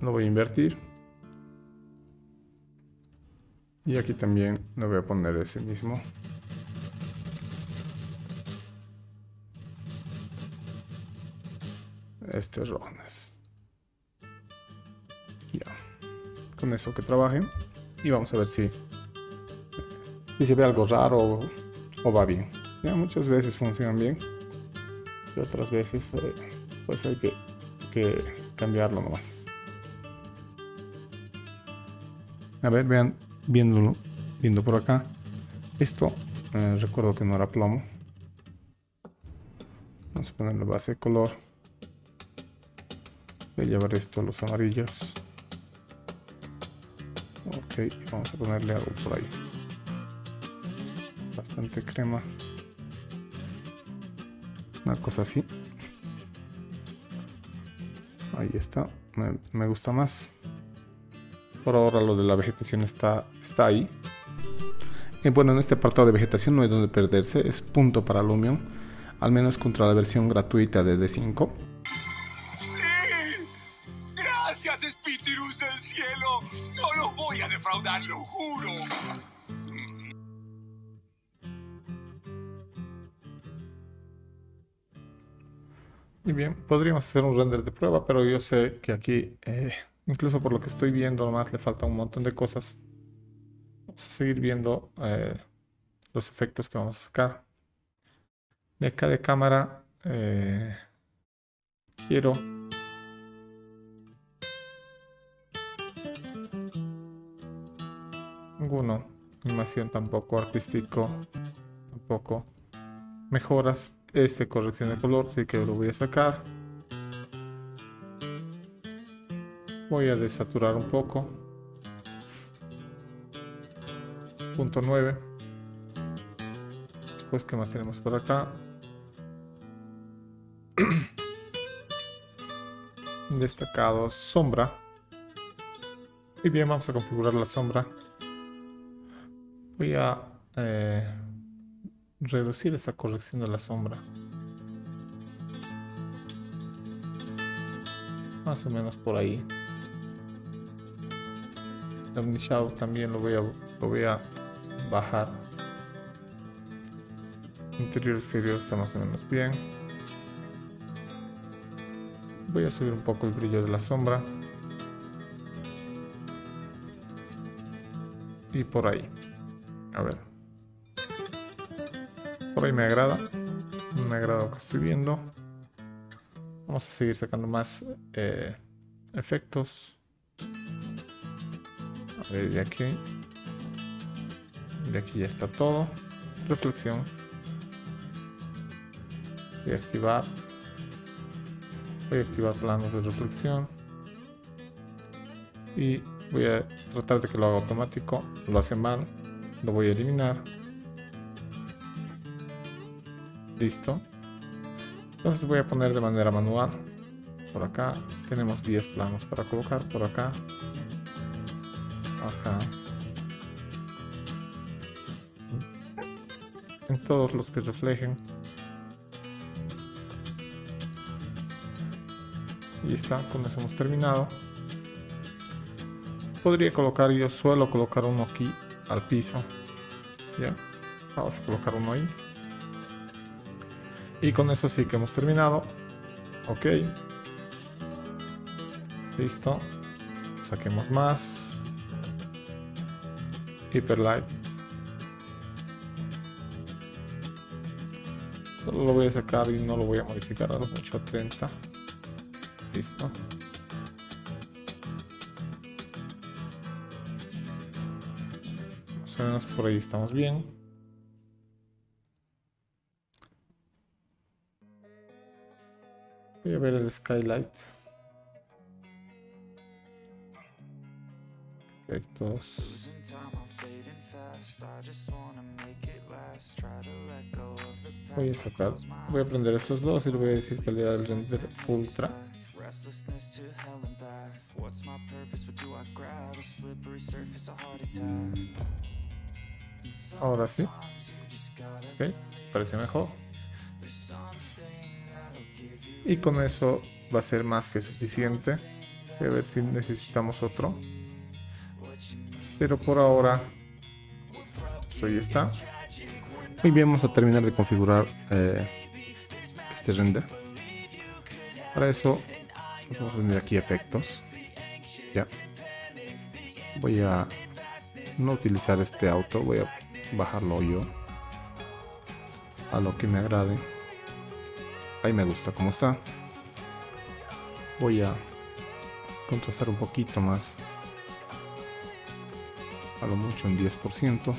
Lo voy a invertir. Y aquí también le voy a poner ese mismo. este roughness. Ya. Con eso que trabaje. Y vamos a ver si se ve algo raro o va bien. Ya, muchas veces funcionan bien. Y otras veces pues hay que cambiarlo nomás. A ver, vean, viendo por acá. Esto, recuerdo que no era plomo. Vamos a poner la base de color. Voy a llevar esto a los amarillos. Ok, vamos a ponerle algo por ahí. Bastante crema. Una cosa así. Ahí está. Me gusta más. Por ahora lo de la vegetación está ahí. Bueno, en este apartado de vegetación no hay donde perderse. Es punto para Lumion. Al menos contra la versión gratuita de D5. ¡Sí! ¡Gracias, espíritus del cielo! ¡No los voy a defraudar, lo juro! Y bien, podríamos hacer un render de prueba, pero yo sé que aquí, incluso por lo que estoy viendo, nomás le falta un montón de cosas. Vamos a seguir viendo los efectos que vamos a sacar. De acá de cámara, quiero ninguno, animación tampoco, artístico tampoco, mejoras, corrección de color, sí que lo voy a sacar. Voy a desaturar un poco. Punto 9. Después, ¿qué más tenemos por acá? Destacados, sombra. Y bien, vamos a configurar la sombra. Voy a reducir esa corrección de la sombra. Más o menos por ahí. El Omnishadow también lo voy a bajar. Interior exterior está más o menos bien. Voy a subir un poco el brillo de la sombra. Y por ahí. A ver. Por ahí me agrada. Me agrada lo que estoy viendo. Vamos a seguir sacando más efectos. A ver, de aquí. De aquí ya está todo. Reflexión. Voy a activar. Voy a activar planos de reflexión. Y voy a tratar de que lo haga automático. Lo hace mal. Lo voy a eliminar. Listo. Entonces voy a poner de manera manual. Por acá tenemos 10 planos para colocar. Por acá. Acá. En todos los que reflejen. Y está, con eso hemos terminado. Podría colocar, yo suelo colocar uno aquí al piso. Ya, vamos a colocar uno ahí. Y con eso sí que hemos terminado. Ok. Listo. Saquemos más. Hyperlight. Solo lo voy a sacar y no lo voy a modificar a lo mucho a 30. Listo. Más o menos por ahí estamos bien. Voy a ver el skylight. Efectos. Voy a sacar. Voy a prender estos dos y le voy a decir calidad del render ultra. Ahora sí. Ok, parece mejor. Y con eso va a ser más que suficiente. Voy a ver si necesitamos otro. Pero por ahora, eso ya está. Muy bien, vamos a terminar de configurar este render. Para eso vamos a venir aquí efectos. Ya. Voy a no utilizar este auto, voy a bajarlo yo a lo que me agrade. Ahí me gusta cómo está. Voy a contrastar un poquito más, a lo mucho en 10%.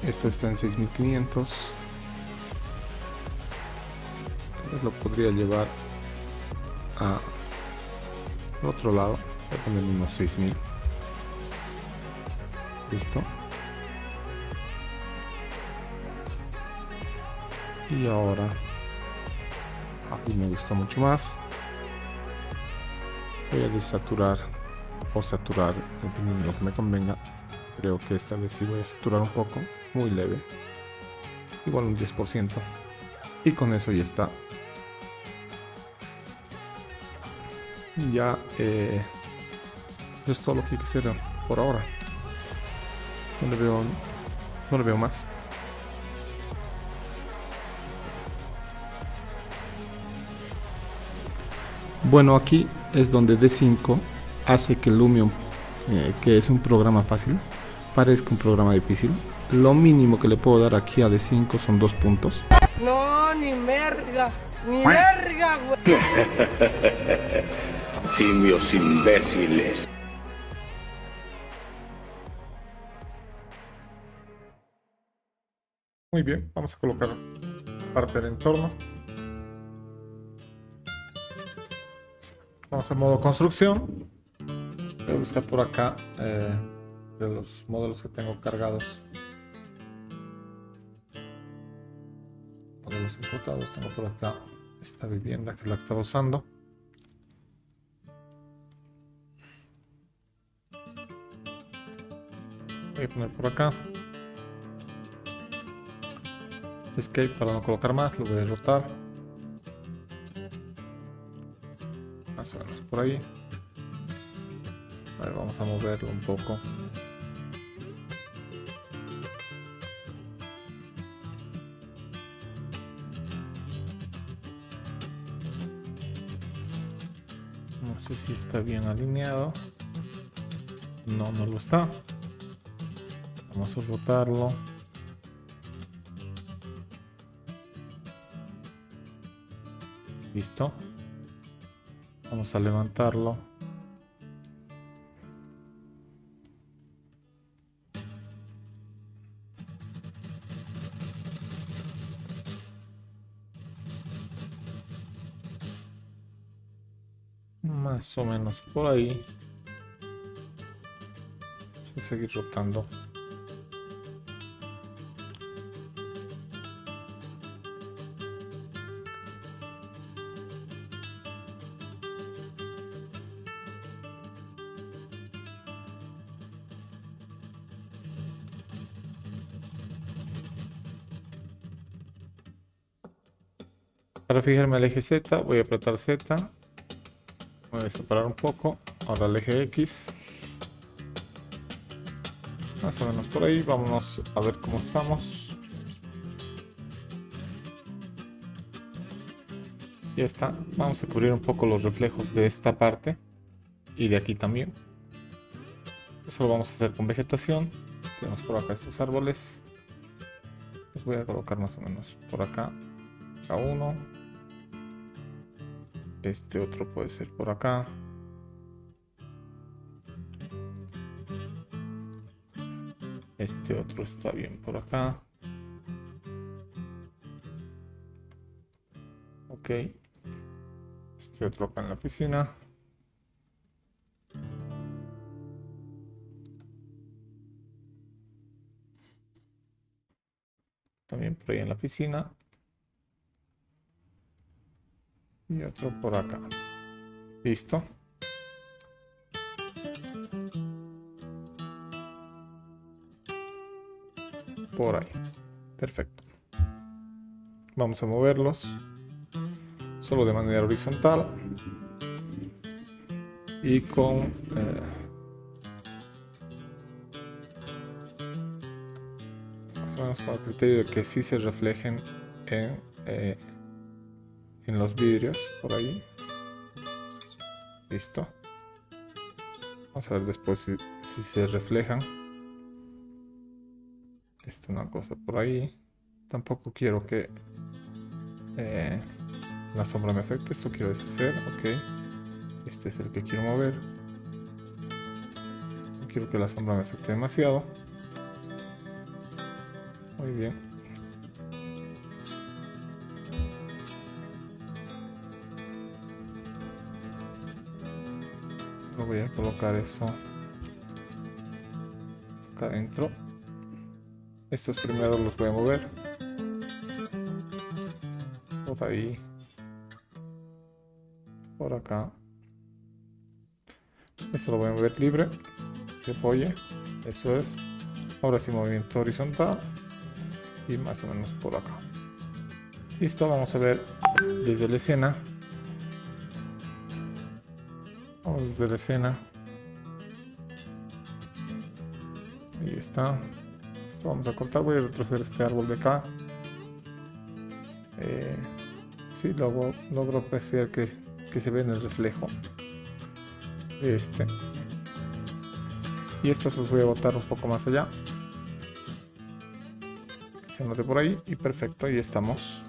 Esto está en 6500. Entonces lo podría llevar a otro lado. Voy a poner unos 6000. Listo. Y ahora así me gusta mucho más. Voy a desaturar o saturar, dependiendo de lo que me convenga. Creo que esta vez sí voy a saturar un poco, muy leve, igual un 10%, y con eso ya está. Ya eso es todo lo que hay que hacer por ahora. No le veo más. Bueno, aquí es donde D5 hace que Lumion, que es un programa fácil, parezca un programa difícil. Lo mínimo que le puedo dar aquí a D5 son 2 puntos. No, ni merga, güey. Simios imbéciles. Muy bien, vamos a colocar parte del entorno. Vamos al modo construcción. Voy a buscar por acá de los modelos que tengo cargados. Modelos importados. Tengo por acá esta vivienda que es la que estaba usando. Voy a poner por acá Escape para no colocar más. Lo voy a rotar más o menos por ahí. A ver, vamos a moverlo un poco. No sé si está bien alineado. No, no lo está. Vamos a rotarlo. Listo. Vamos a levantarlo. Más o menos por ahí. Vamos a seguir rotando. Para fijarme al eje Z, voy a apretar Z. Voy a separar un poco. Ahora el eje X. Más o menos por ahí. Vámonos a ver cómo estamos. Ya está. Vamos a cubrir un poco los reflejos de esta parte. Y de aquí también. Eso lo vamos a hacer con vegetación. Tenemos por acá estos árboles. Los voy a colocar más o menos por acá. Acá uno. Este otro puede ser por acá. Este otro está bien por acá. Ok. Este otro acá en la piscina. También por ahí en la piscina. Y otro por acá. Listo. Por ahí. Perfecto. Vamos a moverlos. Solo de manera horizontal. Y con... más o menos con el criterio de que sí se reflejen en los vidrios por ahí. Listo. Vamos a ver después si se reflejan. Esto una cosa por ahí. Tampoco quiero que la sombra me afecte. Esto quiero deshacer. Ok. Este es el que quiero mover. No quiero que la sombra me afecte demasiado. Muy bien. Voy a colocar eso acá adentro. Estos primero los voy a mover por ahí, por acá. Esto lo voy a mover libre, se apoye. Eso es. Ahora sí, movimiento horizontal y más o menos por acá. Listo, vamos a ver desde la escena. Vamos desde la escena. Ahí está. Esto vamos a cortar. Voy a retroceder este árbol de acá. Sí, logro apreciar que se ve en el reflejo de este. Y estos los voy a botar un poco más allá. Se note por ahí. Y perfecto, ahí estamos.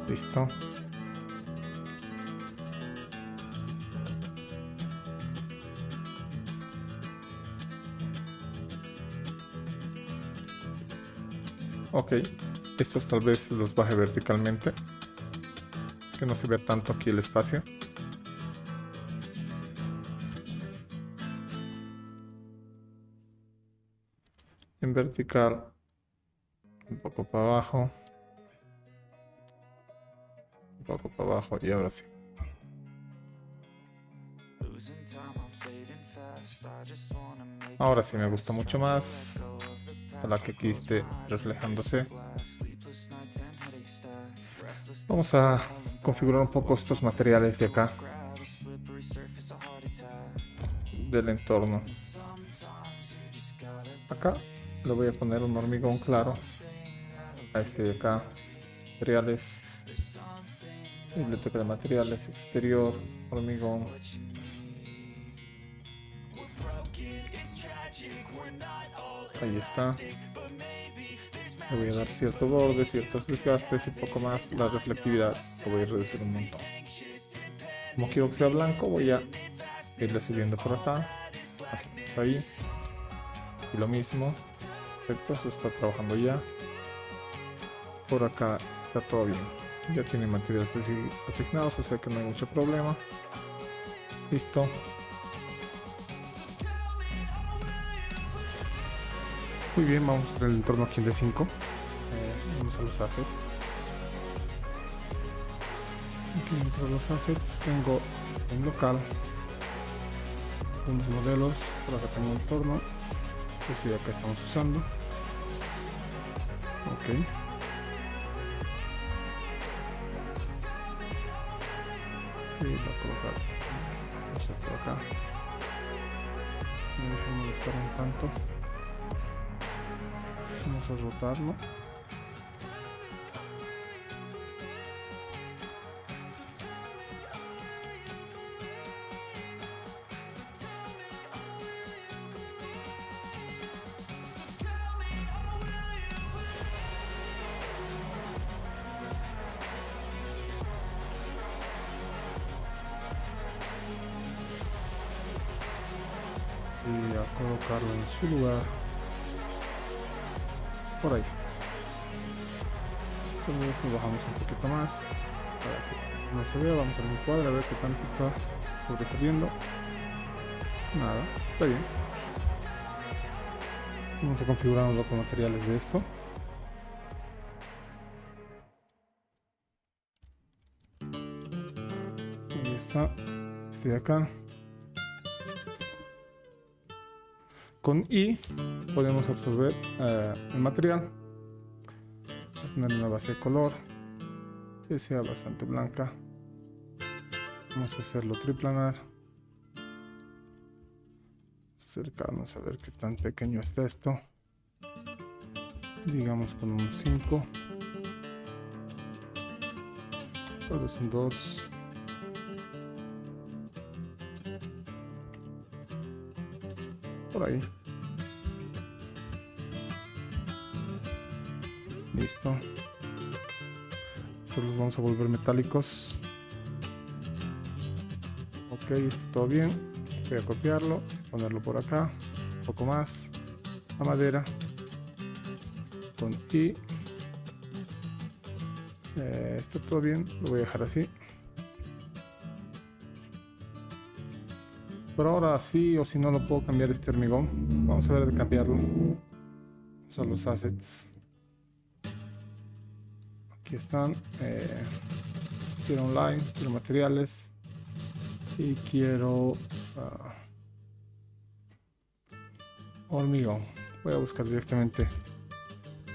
Listo. Ok, estos tal vez los baje verticalmente, que no se vea tanto aquí el espacio. En vertical, un poco para abajo. Poco para abajo y ahora sí. Ahora sí me gusta mucho más. Ojalá que aquí esté reflejándose. Vamos a configurar un poco estos materiales de acá del entorno. Acá le voy a poner un hormigón claro a este de acá. Materiales. Biblioteca de materiales, exterior, hormigón. Ahí está. Le voy a dar cierto borde, ciertos desgastes y poco más. La reflectividad lo voy a reducir un montón. Como quiero que sea blanco, voy a irle subiendo por acá. Hacemos ahí. Y lo mismo. Perfecto, eso está trabajando ya. Por acá está todo bien. Ya tiene materiales asignados, o sea que no hay mucho problema. Listo. Muy bien, vamos a hacer el entorno aquí de 5. Vamos a los assets. Aquí dentro de los assets tengo un local, unos modelos, por acá tengo un entorno, este de acá estamos usando. Ok. Y lo voy a colocar, vamos a hacer por acá. No deje molestar un tanto. Vamos a rotarlo. Y a colocarlo en su lugar por ahí. Entonces nos bajamos un poquito más para que no se vea. Vamos a ver un cuadro a ver qué tanto está sobresaliendo. Nada, está bien. Vamos a configurar los otros materiales de esto. Ahí está, este de acá. Con I podemos absorber el material. Voy a poner una base de color que sea bastante blanca. Vamos a hacerlo triplanar. Vamos a acercarnos a ver qué tan pequeño está esto. Digamos con un 5. Tal vez un 2. Por ahí. Listo. Estos los vamos a volver metálicos. Ok, está todo bien. Voy a copiarlo, ponerlo por acá. Un poco más. La madera. Con I. Está todo bien. Lo voy a dejar así. Por ahora sí, o si no lo puedo cambiar este hormigón. Vamos a ver de cambiarlo. Vamos a los assets. Aquí están. Quiero online, quiero materiales. Y quiero hormigón. Voy a buscar directamente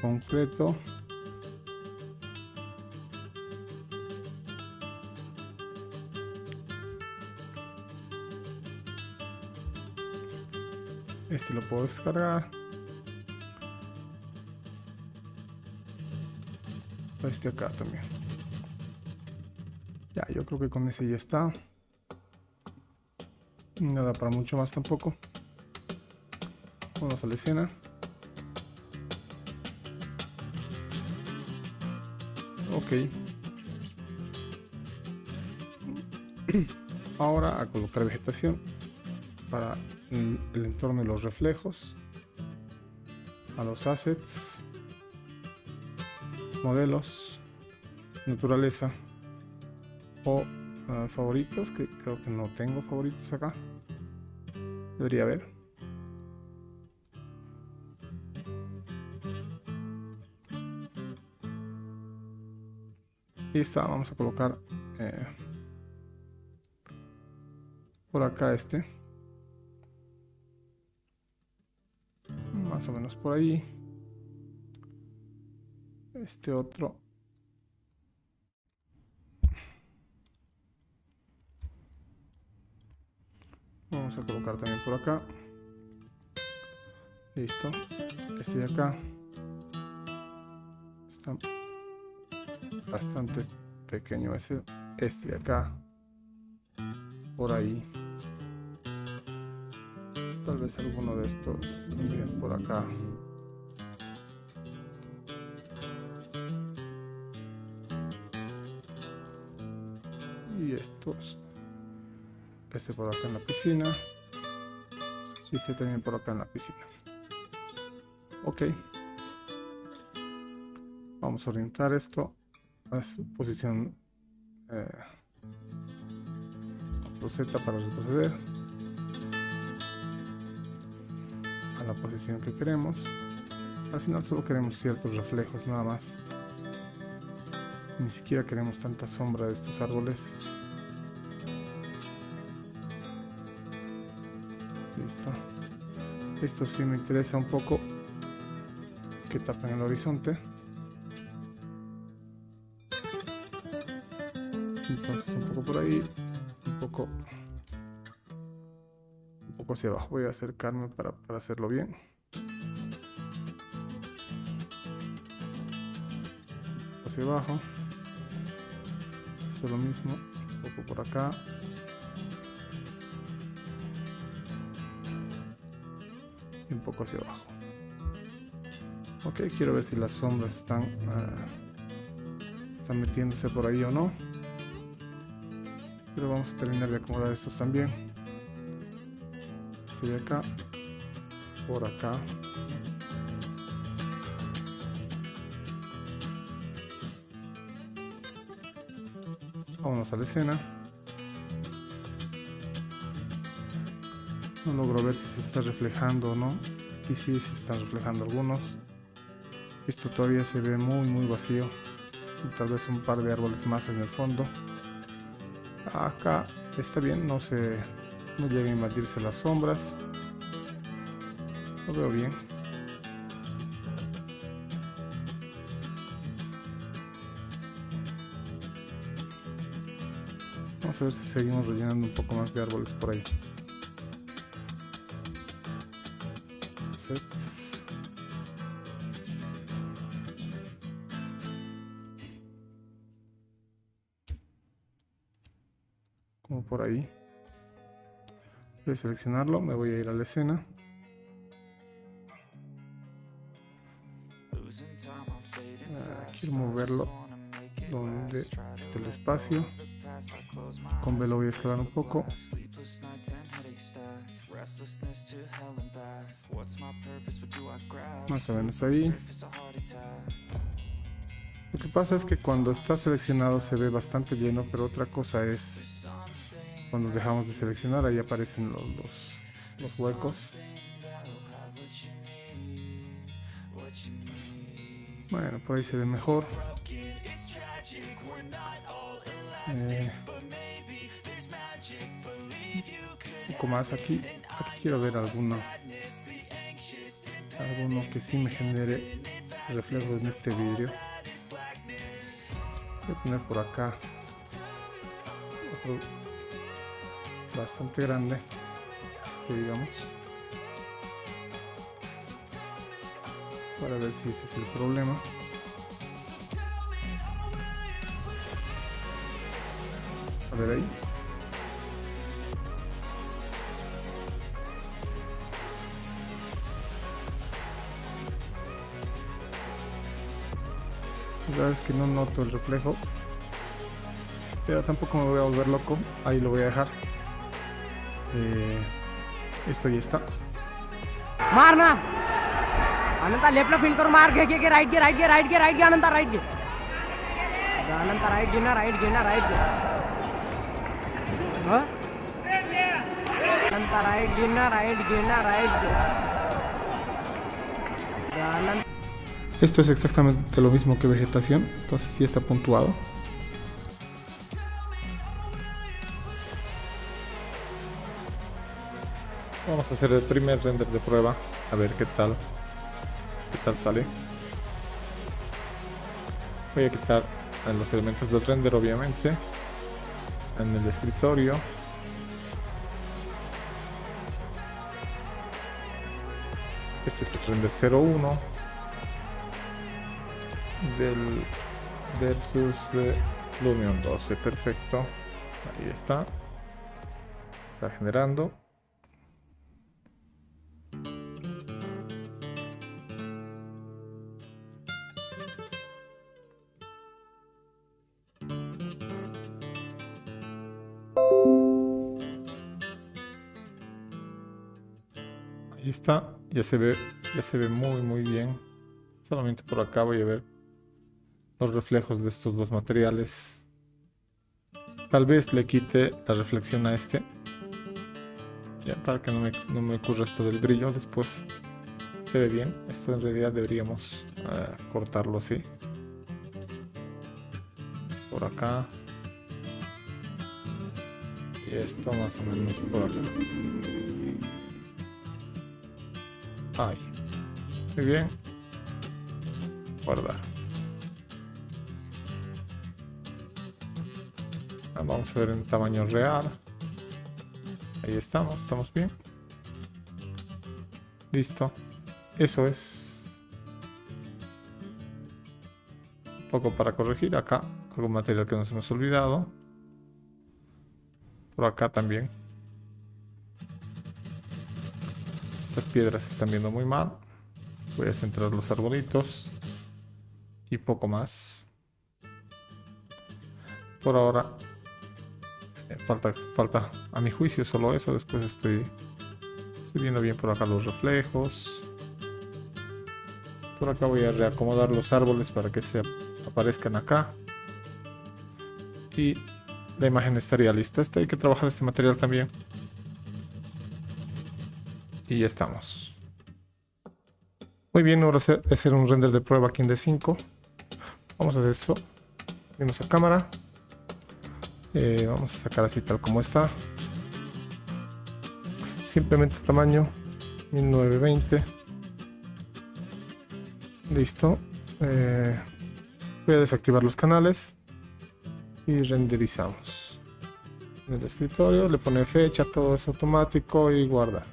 concreto. Este lo puedo descargar. Este acá también. Ya, yo creo que con ese ya está. Nada para mucho más tampoco. Vamos a la escena. Ok. Ahora a colocar vegetación para el entorno y los reflejos. A los assets, modelos, naturaleza o favoritos, que creo que no tengo favoritos acá. Debería haber. Y está, vamos a colocar por acá este. Más o menos por ahí. Este otro. Vamos a colocar también por acá. Listo. Este de acá. Está bastante pequeño ese. Este de acá. Por ahí. Tal vez alguno de estos también por acá. Y estos. Este por acá en la piscina. Y este también por acá en la piscina. Ok. Vamos a orientar esto a su posición roseta para retroceder a la posición que queremos. Al final solo queremos ciertos reflejos nada más. Ni siquiera queremos tanta sombra de estos árboles. Listo. Esto sí me interesa un poco que tapen el horizonte. Entonces un poco por ahí, un poco hacia abajo. Voy a acercarme para hacerlo bien. Hacia abajo. Esto es lo mismo. Un poco por acá. Y un poco hacia abajo. Ok, quiero ver si las sombras están metiéndose por ahí o no. Pero vamos a terminar de acomodar estos también. Este de acá. Por acá. Vámonos a la escena. No logro ver si se está reflejando o no. Aquí sí se están reflejando algunos. Esto todavía se ve muy vacío. Y tal vez un par de árboles más en el fondo. Acá está bien, no llega a invadirse las sombras. Lo veo bien. Vamos a ver si seguimos rellenando un poco más de árboles por ahí. Sets. Como por ahí. Voy a seleccionarlo, me voy a ir a la escena. Quiero moverlo donde esté el espacio. Con B lo voy a escalar un poco. Más o menos ahí. Lo que pasa es que cuando está seleccionado se ve bastante lleno, pero otra cosa es cuando dejamos de seleccionar, ahí aparecen los huecos. Bueno, por ahí se ve mejor. Un poco más aquí quiero ver alguno que sí me genere reflejos en este vidrio. Voy a poner por acá otro bastante grande, digamos, para ver si ese es el problema. A ver ahí. La verdad es que no noto el reflejo, pero tampoco me voy a volver loco. Ahí lo voy a dejar. Esto ya está. मारना अनंता लेफ्ट ला फील करो मार के राइट के अनंता राइट के राइट हाँ अनंता right Esto es exactamente lo mismo que vegetación, entonces sí está puntuado. Vamos a hacer el primer render de prueba, a ver qué tal sale. Voy a quitar los elementos del render, obviamente, en el escritorio. Este es el render 01 del versus de Lumion 12, perfecto. Ahí está generando. Ahí está, ya se ve muy bien. Solamente por acá voy a ver los reflejos de estos dos materiales. Tal vez le quite la reflexión a este, ya para que no me ocurra esto del brillo. Después se ve bien. Esto en realidad deberíamos cortarlo así, por acá, y esto más o menos por acá. Ahí, muy bien. Guardar. Vamos a ver en tamaño real. Ahí estamos bien. Listo. Eso es. Un poco para corregir acá. Algún material que nos hemos olvidado. Por acá también. Estas piedras se están viendo muy mal. Voy a centrar los arbolitos. Y poco más. Por ahora falta a mi juicio solo eso. Después estoy viendo bien por acá los reflejos. Por acá voy a reacomodar los árboles para que se aparezcan acá. Y la imagen estaría lista. Hay que trabajar este material también. Y ya estamos. Muy bien, ahora voy a hacer un render de prueba aquí en D5. Vamos a hacer eso. Venimos a cámara. Vamos a sacar así tal como está. Simplemente tamaño 1920. Listo. Voy a desactivar los canales y renderizamos. En el escritorio le pone fecha, todo es automático y guardar.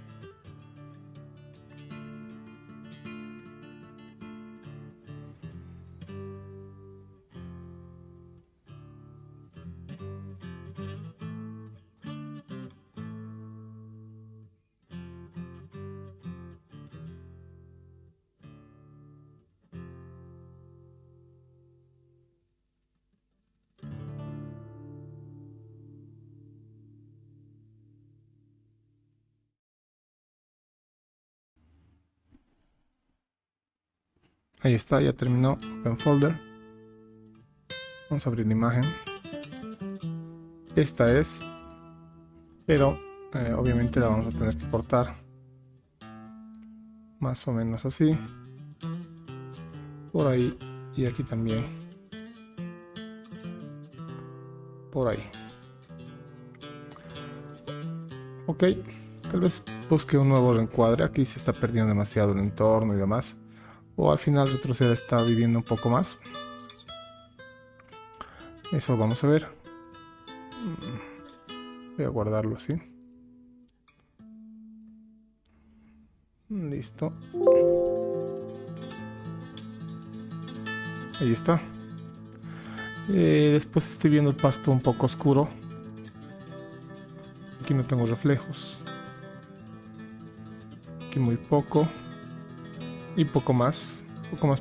Ahí está, ya terminó. Open folder. Vamos a abrir la imagen. Esta es, pero obviamente la vamos a tener que cortar. Más o menos así. Por ahí y aquí también. Por ahí. Ok, tal vez busque un nuevo reencuadre. Aquí se está perdiendo demasiado el entorno y demás. O al final retroceder está viviendo un poco más. Eso vamos a ver. Voy a guardarlo así. Listo. Ahí está. Después estoy viendo el pasto un poco oscuro. Aquí no tengo reflejos. Aquí muy poco. Y poco más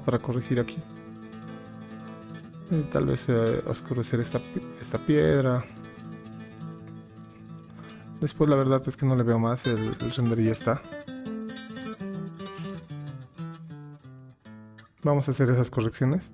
para corregir aquí. Tal vez oscurecer esta piedra. Después la verdad es que no le veo más, el render ya está. Vamos a hacer esas correcciones.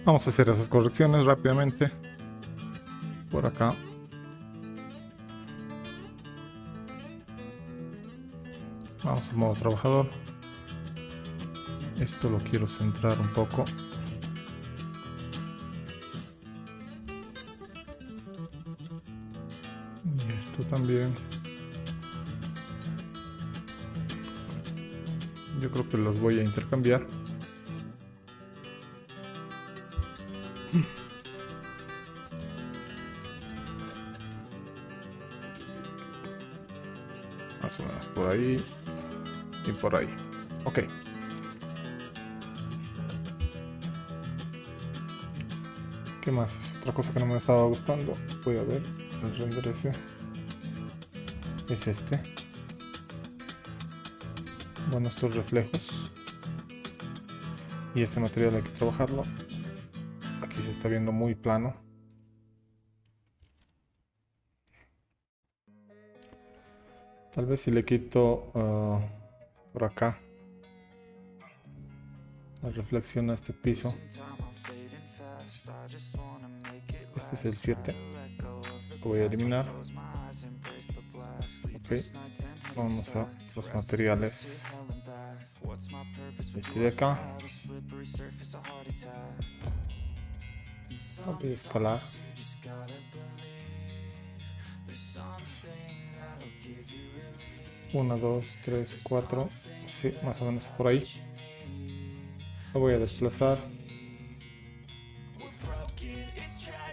Vamos a hacer esas correcciones rápidamente. Por acá. Vamos a modo trabajador. Esto lo quiero centrar un poco. Y esto también. Yo creo que los voy a intercambiar. Más o menos por ahí y por ahí. Ok. ¿Qué más? Es otra cosa que no me estaba gustando. Voy a ver el render ese. Es este. Bueno, estos reflejos. Y este material hay que trabajarlo. Aquí se está viendo muy plano. Tal vez si le quito por acá la reflexión a este piso. Este es el 7. Lo voy a eliminar. Ok. Vamos a los materiales. Este de acá. Voy a escalar. 1, 2, 3, 4. Sí, más o menos por ahí. Lo voy a desplazar.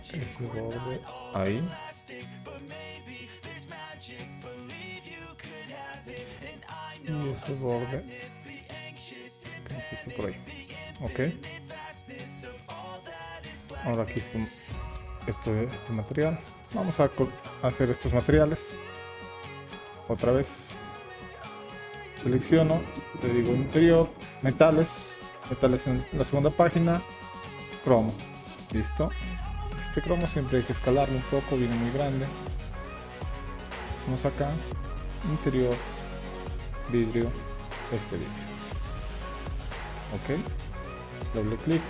Ese borde ahí. Y ese borde que empieza por ahí. Ok. Ahora aquí este material. Vamos a hacer estos materiales. Otra vez. Selecciono, le digo interior, metales en la segunda página, cromo. Listo. Este cromo siempre hay que escalarlo un poco, viene muy grande. Vamos acá, interior, vidrio, este vidrio. Ok, doble clic.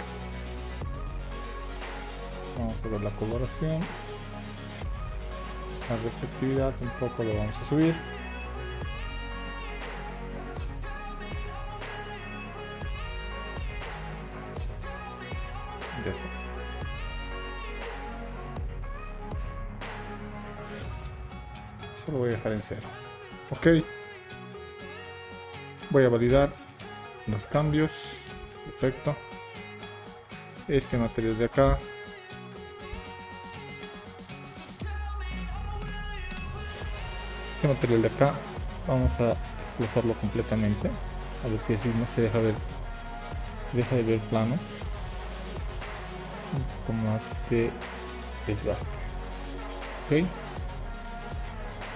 Vamos a ver la coloración. La reflectividad un poco lo vamos a subir. Ya está. Eso lo voy a dejar en 0. Ok. Voy a validar los cambios. Perfecto. Este material de acá. Este material de acá. Vamos a desplazarlo completamente. A ver si así no se deja ver. Se deja de ver plano. Un poco más de desgaste. Ok.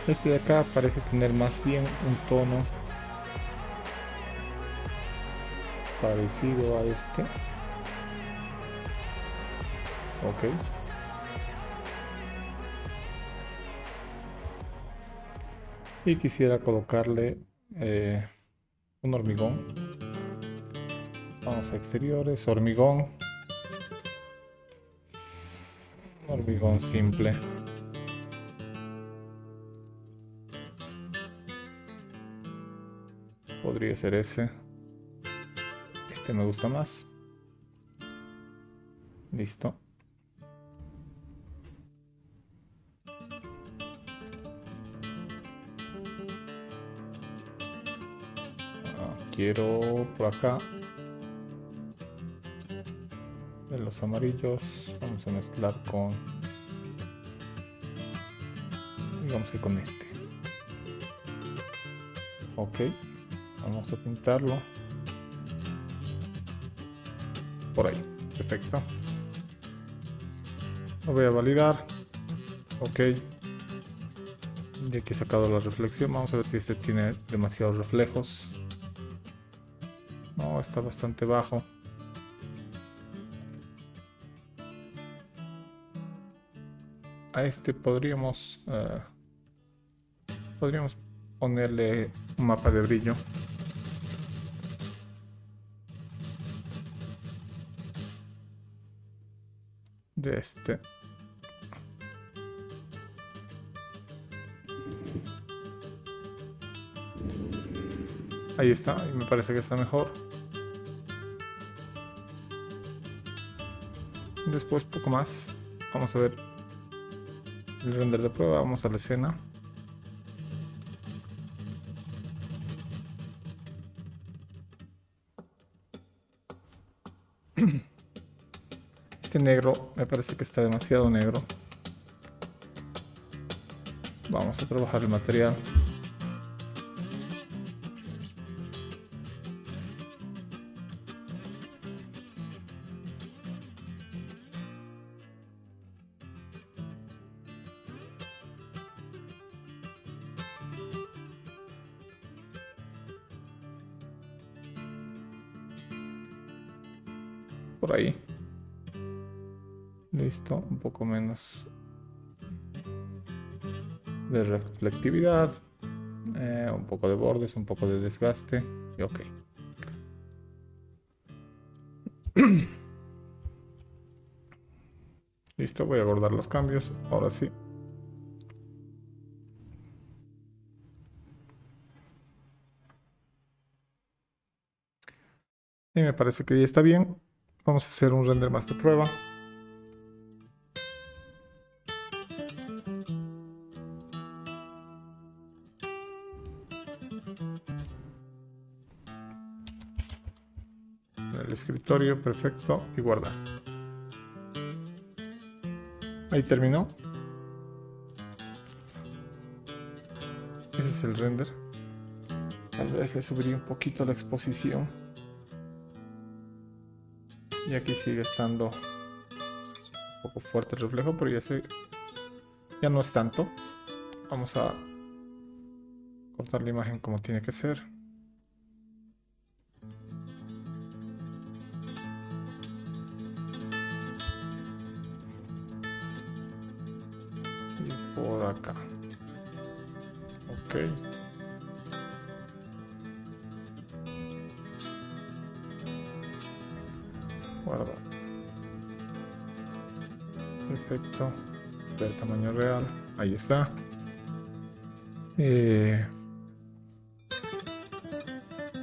Este de acá parece tener más bien un tono parecido a este. Ok. Y quisiera colocarle un hormigón. Vamos a exteriores, hormigón. Hormigón simple. Podría ser ese. Este me gusta más. Listo. Quiero por acá de los amarillos. Vamos a mezclar con, digamos que con este. Ok. Vamos a pintarlo por ahí. Perfecto. Lo voy a validar. Ok. Ya que he sacado la reflexión, vamos a ver si este tiene demasiados reflejos. No, está bastante bajo. A este podríamos ponerle un mapa de brillo. De este. Ahí está, y me parece que está mejor. Después poco más. Vamos a ver el render de prueba. Vamos a la escena. Este negro me parece que está demasiado negro. Vamos a trabajar el material. Por ahí. Listo, un poco menos de reflectividad, un poco de bordes, un poco de desgaste y ok. Listo, voy a guardar los cambios, ahora sí. Y me parece que ya está bien. Vamos a hacer un render más de prueba. El escritorio, perfecto, y guardar. Ahí terminó. Ese es el render. Tal vez le subiría un poquito la exposición. Y aquí sigue estando un poco fuerte el reflejo, pero ya no es tanto. Vamos a cortar la imagen como tiene que ser. Por acá. Ok. Guarda. Perfecto. Ver tamaño real. Ahí está.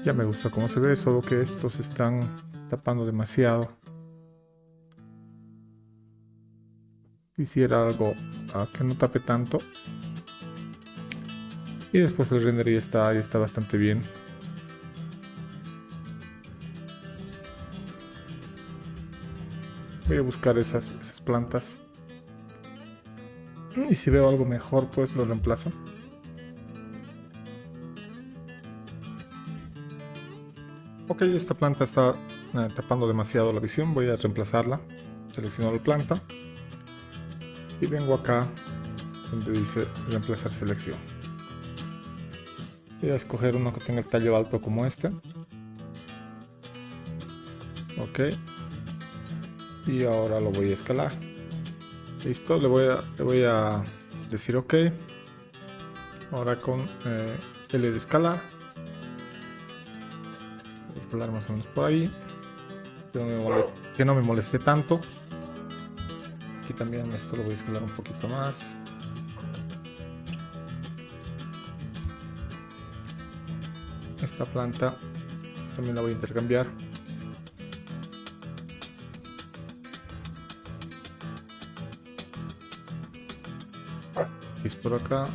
Ya me gusta cómo se ve, solo que estos están tapando demasiado. Quisiera algo que no tape tanto. Y después el render ya está bastante bien. Voy a buscar esas plantas. Y si veo algo mejor, pues lo reemplazo. Ok, esta planta está tapando demasiado la visión. Voy a reemplazarla. Selecciono la planta. Y vengo acá donde dice reemplazar selección. Voy a escoger uno que tenga el tallo alto como este. Ok. Y ahora lo voy a escalar. Listo, le voy a decir ok. Ahora con L de escalar. Voy a escalar más o menos por ahí. Que no me moleste tanto. Aquí también esto lo voy a escalar un poquito más. Esta planta también la voy a intercambiar. Es por acá.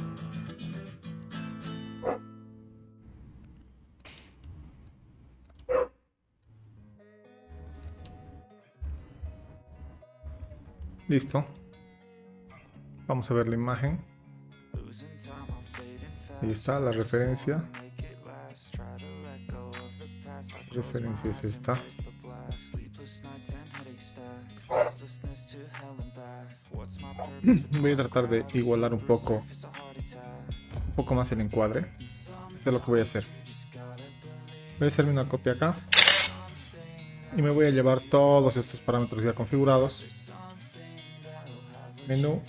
Listo. Vamos a ver la imagen. Ahí está la referencia. La referencia es esta. Voy a tratar de igualar un poco más el encuadre. Esto es lo que voy a hacer. Voy a hacerme una copia acá. Y me voy a llevar todos estos parámetros ya configurados. Menú,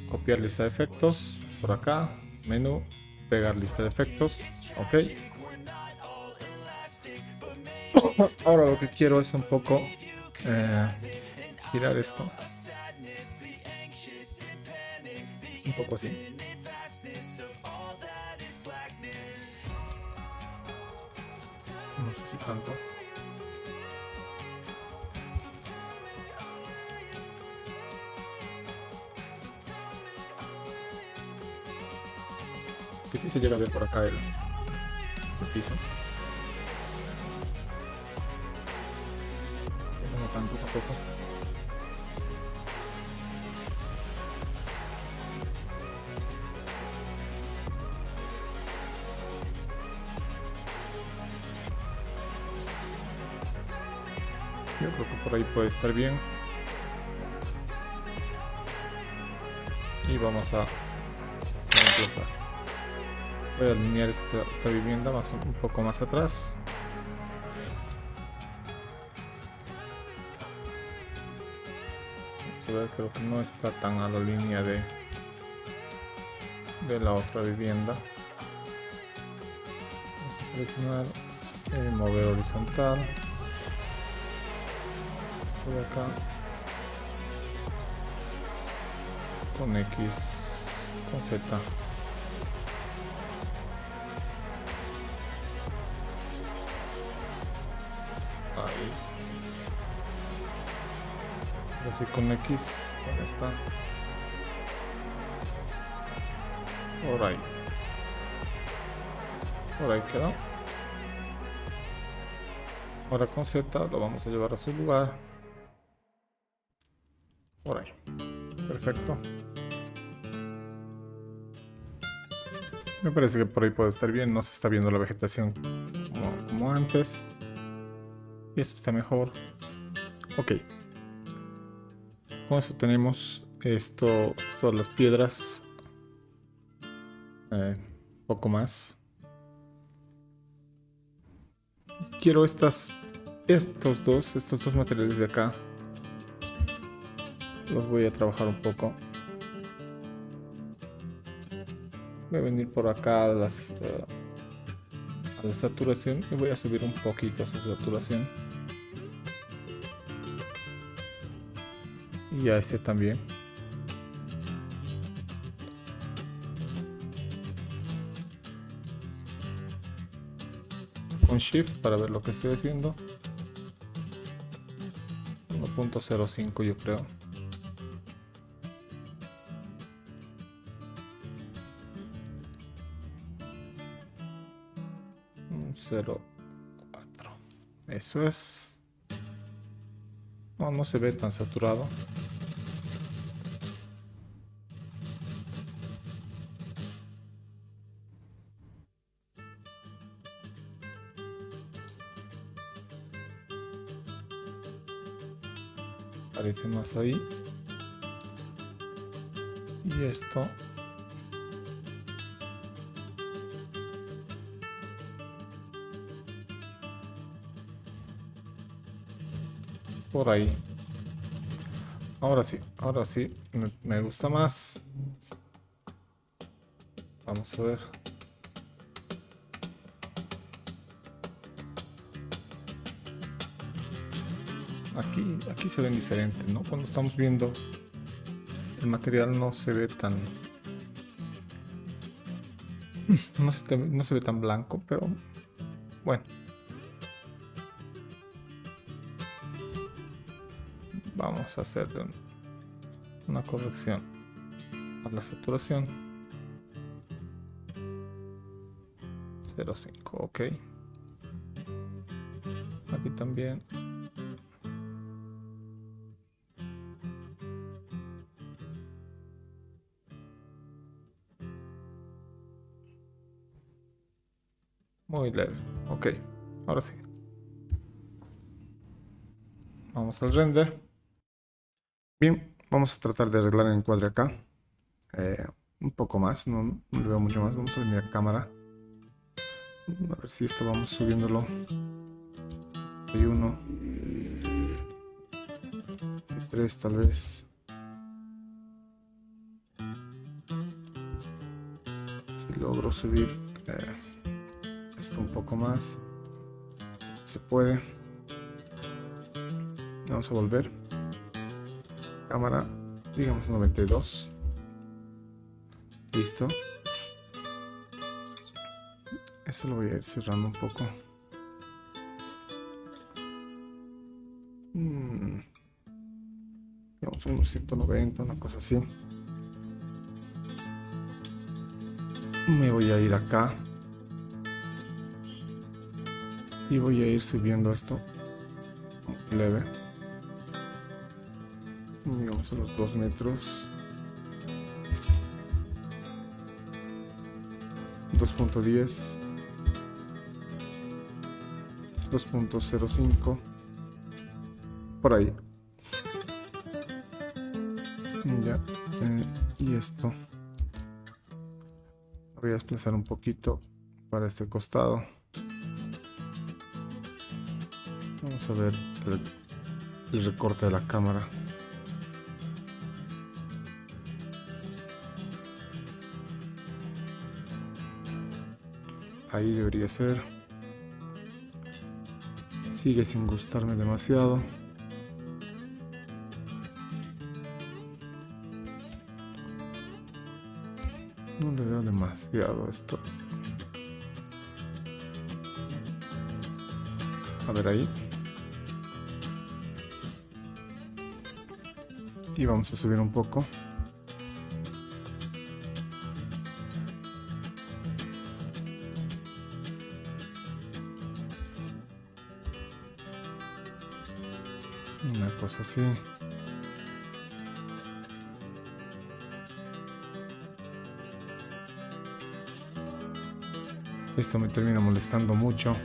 copiar lista de efectos, por acá, menú, pegar lista de efectos, ok. Ahora lo que quiero es un poco girar esto, un poco así. No sé si tanto. Que sí se llega a ver por acá el piso. No tanto tampoco. Yo creo que por ahí puede estar bien. Y vamos a reemplazar. Voy a alinear esta vivienda un poco más atrás. Vamos a ver, creo que no está tan a la línea de la otra vivienda. Vamos a seleccionar, mover horizontal. Esto de acá. Con X, con Z. Ahí. Así con X, ¿dónde está? Por ahí. Por ahí quedó. Ahora con Z lo vamos a llevar a su lugar. Por ahí. Perfecto. Me parece que por ahí puede estar bien. No se está viendo la vegetación como antes. Y esto está mejor. Ok. Con eso tenemos todas las piedras. Poco más. Quiero estos dos materiales de acá. Los voy a trabajar un poco. Voy a venir por acá a la saturación y voy a subir un poquito su saturación. Y a este también. con Shift para ver lo que estoy haciendo. 1.05 yo creo. Un 0.4. Eso es. No se ve tan saturado. Parece más ahí. Y esto por ahí. Ahora sí me gusta más. Vamos a ver. Aquí se ven diferentes, ¿no? Cuando estamos viendo el material no se ve tan... no se ve tan blanco, pero bueno. Vamos a hacer una corrección a la saturación. 0.5, ok. Aquí también. Muy leve, ok. Ahora sí. Vamos al render. Bien, vamos a tratar de arreglar el encuadre acá. Un poco más, no le veo mucho más. Vamos a venir a cámara. A ver si esto vamos subiéndolo. Hay 1. 3 tal vez. Si logro subir esto un poco más. Se puede. Vamos a volver. Cámara, digamos 92. Listo. Esto lo voy a ir cerrando un poco. Digamos unos 190, una cosa así. Me voy a ir acá. Y voy a ir subiendo esto leve. Digamos a los 2 metros. 2.10. 2.05. Por ahí. Ya. Y esto. Lo voy a desplazar un poquito para este costado. Vamos a ver el recorte de la cámara. Ahí debería ser. Sigue sin gustarme demasiado. No le veo demasiado esto. A ver ahí. Y vamos a subir un poco. Una cosa así. Esto me termina molestando mucho.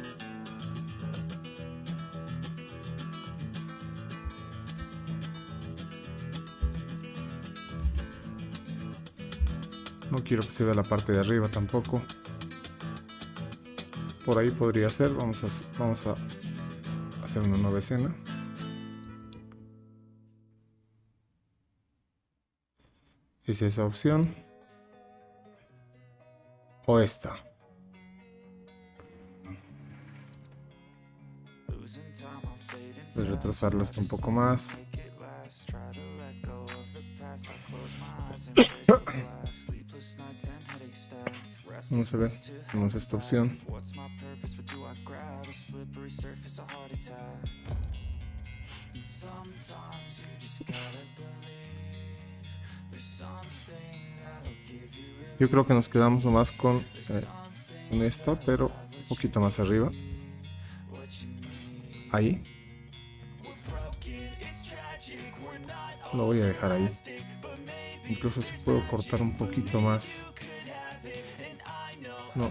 No quiero que se vea la parte de arriba tampoco. Por ahí podría ser. Vamos a hacer una nueva escena. ¿Es esa opción? O esta. Voy a retrasarlo esto un poco más. No se ve. Tenemos esta opción. Yo creo que nos quedamos nomás con esta, pero un poquito más arriba. Ahí. Lo voy a dejar ahí. Incluso si puedo cortar un poquito más. No.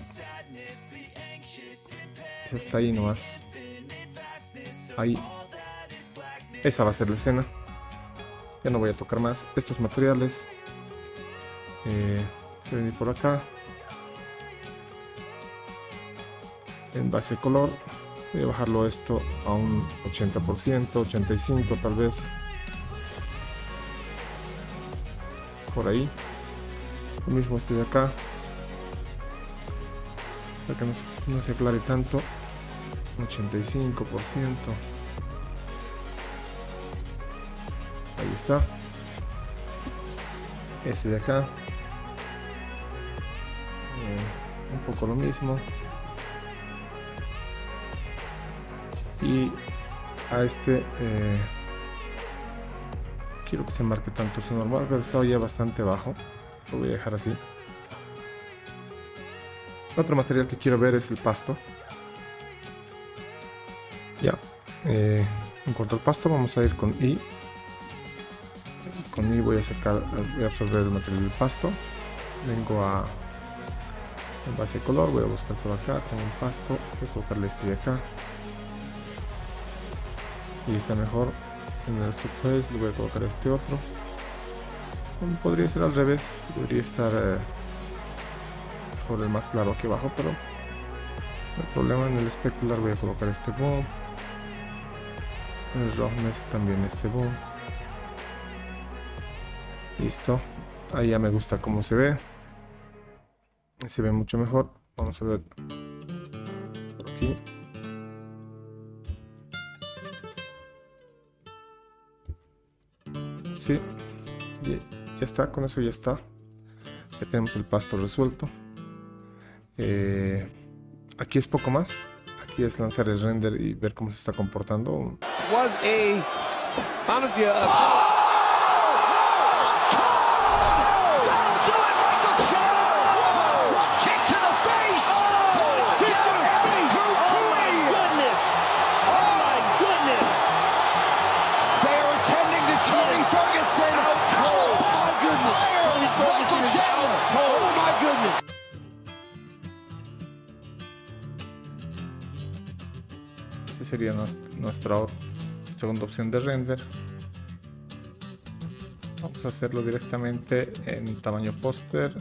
Esa está ahí nomás. Ahí. Esa va a ser la escena. Ya no voy a tocar más estos materiales. Voy a venir por acá. En base color. Voy a bajarlo esto a un 80%, 85% tal vez. Por ahí. Lo mismo este de acá. Para que no se aclare tanto. 85%. Ahí está. Este de acá. Un poco lo mismo. Y a este quiero que se marque tanto su normal, pero estaba ya bastante bajo. Lo voy a dejar así. Otro material que quiero ver es el pasto. Ya. En cuanto al pasto, vamos a ir con I. Con I voy a absorber el material del pasto. Vengo a en base de color, voy a buscar por acá. Tengo un pasto, voy a colocarle este de acá. Y está mejor. En el surface le voy a colocar este otro. Podría ser al revés, debería estar mejor el más claro aquí abajo, pero no hay problema. En el especular voy a colocar este boom. En el roughness también este boom. Listo, ahí ya me gusta cómo se ve. Se ve mucho mejor. Vamos a ver por aquí. Sí, ya está, con eso ya está. Ya tenemos el pasto resuelto. Aquí es poco más. Aquí es lanzar el render y ver cómo se está comportando. Esta sería nuestra segunda opción de render. Vamos a hacerlo directamente en tamaño póster,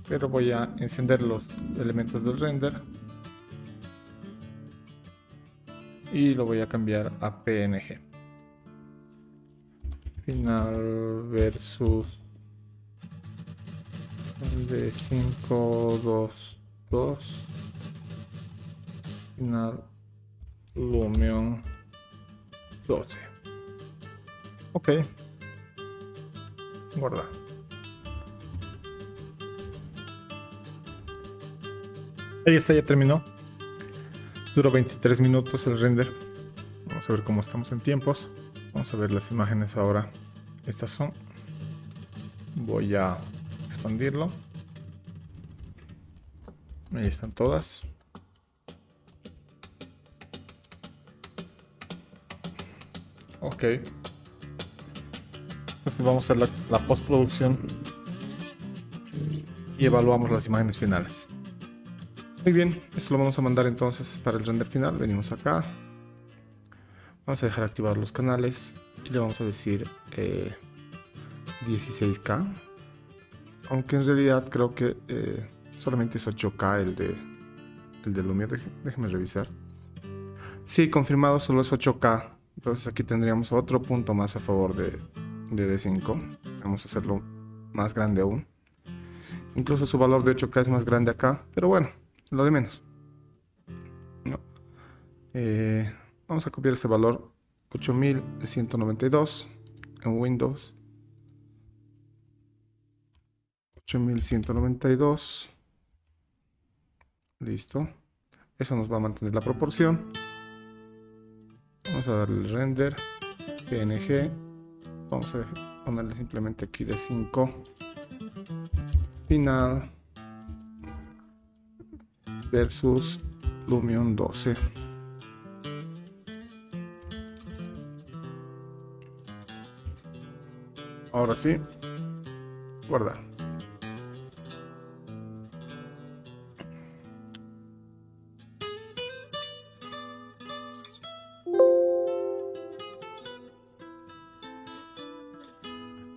pero voy a encender los elementos del render y lo voy a cambiar a PNG. Final versus de 522. Final Lumion 12. Ok, guardar. Ahí está, ya terminó. Duró 23 minutos el render. Vamos a ver cómo estamos en tiempos. Vamos a ver las imágenes ahora. Estas son. Voy a expandirlo. Ahí están todas. Ok. Entonces vamos a hacer la postproducción y evaluamos las imágenes finales. Muy bien, esto lo vamos a mandar entonces para el render final. Venimos acá. Vamos a dejar activar los canales y le vamos a decir 16K. Aunque en realidad creo que solamente es 8K el de Lumia. Déjenme revisar. Sí, confirmado, solo es 8K. Entonces aquí tendríamos otro punto más a favor de D5. Vamos a hacerlo más grande aún. Incluso su valor de 8K es más grande acá. Pero bueno, lo de menos. No. Vamos a copiar este valor 8192 en Windows. 8192. Listo. Eso nos va a mantener la proporción. Vamos a darle render. PNG. Vamos a ponerle simplemente aquí de 5. Final. Versus Lumion 12. Ahora sí, guardar.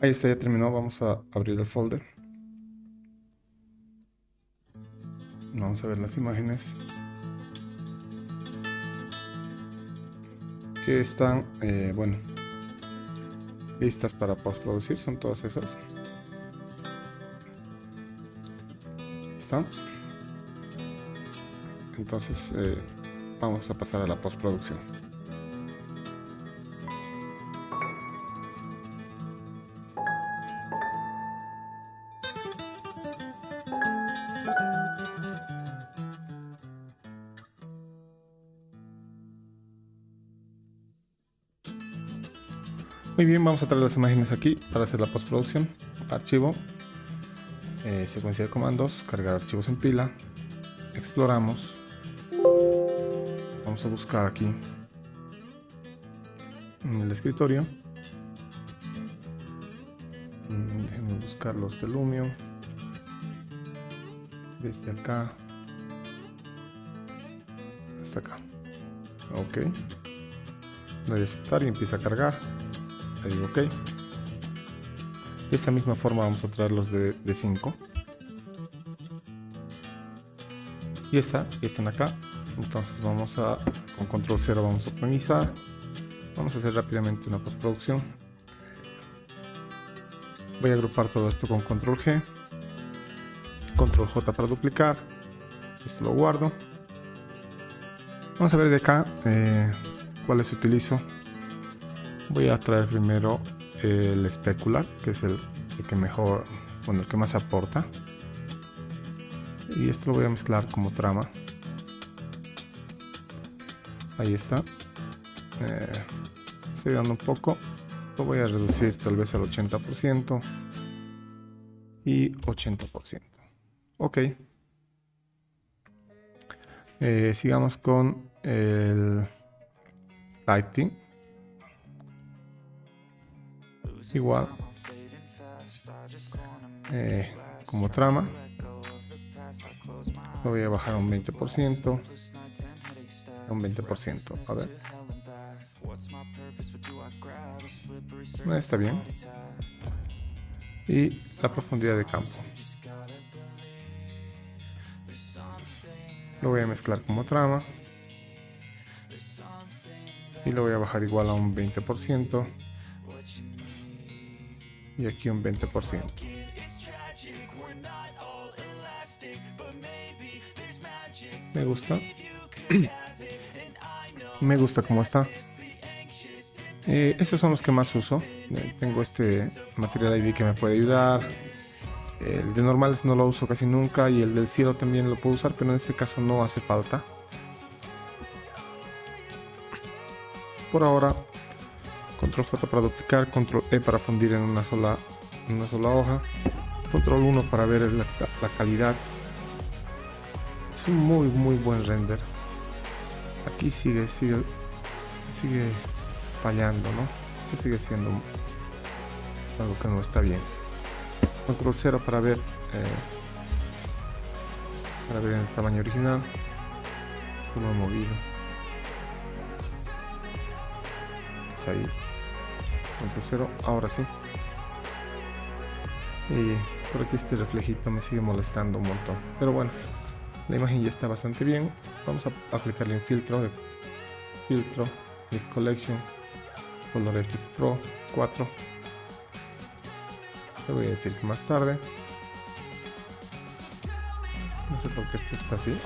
Ahí está, ya terminó. Vamos a abrir el folder. Vamos a ver las imágenes que están, bueno, listas para postproducir. Son todas esas. ¿Están? Entonces vamos a pasar a la postproducción. Muy bien, vamos a traer las imágenes aquí para hacer la postproducción. Archivo, secuencia de comandos, cargar archivos en pila. Exploramos. Vamos a buscar aquí en el escritorio. Déjenme buscar los de Lumion. Desde acá hasta acá. Ok. Le doy a aceptar y empieza a cargar. Le digo ok. De esa misma forma vamos a traer los de 5. Y están acá. Entonces vamos a, con control 0 vamos a optimizar. Vamos a hacer rápidamente una postproducción. Voy a agrupar todo esto con control G. Control J para duplicar. Esto lo guardo. Vamos a ver de acá cuáles utilizo. Voy a traer primero el specular, que es el que mejor, bueno, el que más aporta. Y esto lo voy a mezclar como trama. Ahí está. Estoy dando un poco. Lo voy a reducir tal vez al 80% y 80%. Ok. Sigamos con el lighting. Igual como trama lo voy a bajar a un 20%, un 20%, a ver, está bien. Y la profundidad de campo lo voy a mezclar como trama y lo voy a bajar igual a un 20%. Y aquí un 20%. Me gusta. Me gusta cómo está. Esos son los que más uso. Tengo este Material ID que me puede ayudar. El de normales no lo uso casi nunca. Y el del cielo también lo puedo usar, pero en este caso no hace falta. Por ahora, control J para duplicar, control E para fundir en una sola hoja, control 1 para ver la calidad. Es un muy buen render. Aquí sigue fallando, ¿no? Esto sigue siendo algo que no está bien. Control 0 para ver en el tamaño original. Esto lo he movido. Es ahí. Control 0, ahora sí. Y por aquí este reflejito me sigue molestando un montón, pero bueno, la imagen ya está bastante bien. Vamos a aplicarle un filtro de Collection, Color FX Pro 4. Te voy a decir que más tarde, no sé por qué esto está así,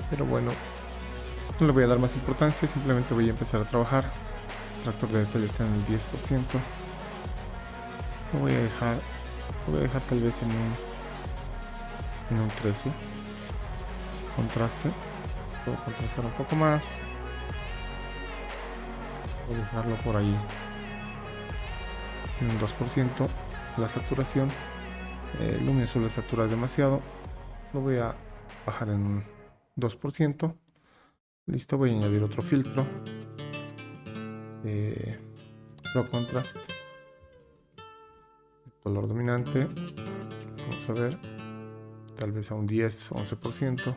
pero bueno, no le voy a dar más importancia, simplemente voy a empezar a trabajar. El extractor de detalle está en el 10%. Lo voy a dejar tal vez en en un 13. Contraste. Puedo contrastar un poco más. Voy a dejarlo por ahí en un 2%. La saturación. El Lumion suele saturar demasiado. Lo voy a bajar en un 2%. Listo, voy a añadir otro filtro. Low contrast. Color dominante. Vamos a ver. Tal vez a un 10-11%.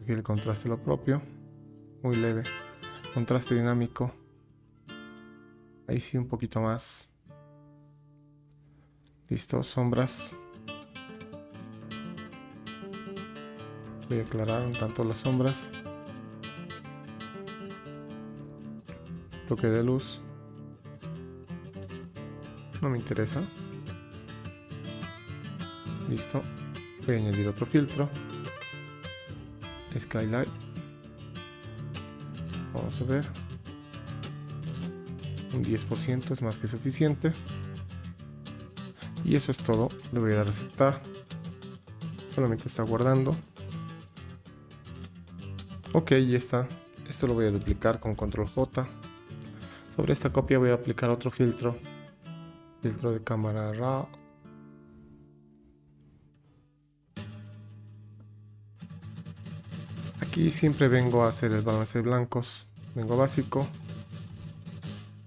Y el contraste lo propio. Muy leve. Contraste dinámico. Ahí sí un poquito más. Listo, sombras. Voy a aclarar un tanto las sombras. Toque de luz. No me interesa. Listo. Voy a añadir otro filtro. Skylight. Vamos a ver. Un 10% es más que suficiente. Y eso es todo. Le voy a dar a aceptar. Solamente está guardando. Ok, ya está. Esto lo voy a duplicar con control J. Sobre esta copia voy a aplicar otro filtro. Filtro de cámara RAW. Aquí siempre vengo a hacer el balance de blancos. Vengo básico.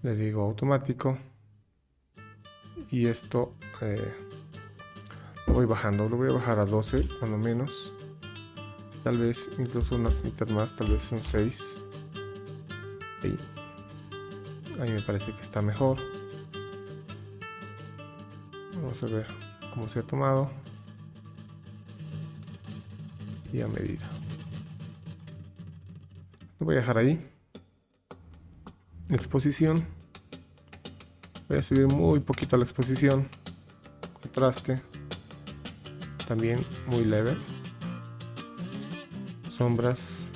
Le digo automático. Y esto lo voy bajando. Lo voy a bajar a 12 cuando menos. Tal vez incluso una mitad más. Tal vez un 6. Ahí me parece que está mejor. Vamos a ver cómo se ha tomado. Y a medida. Lo voy a dejar ahí. Exposición. Voy a subir muy poquito la exposición. Contraste. También muy leve. Sombras.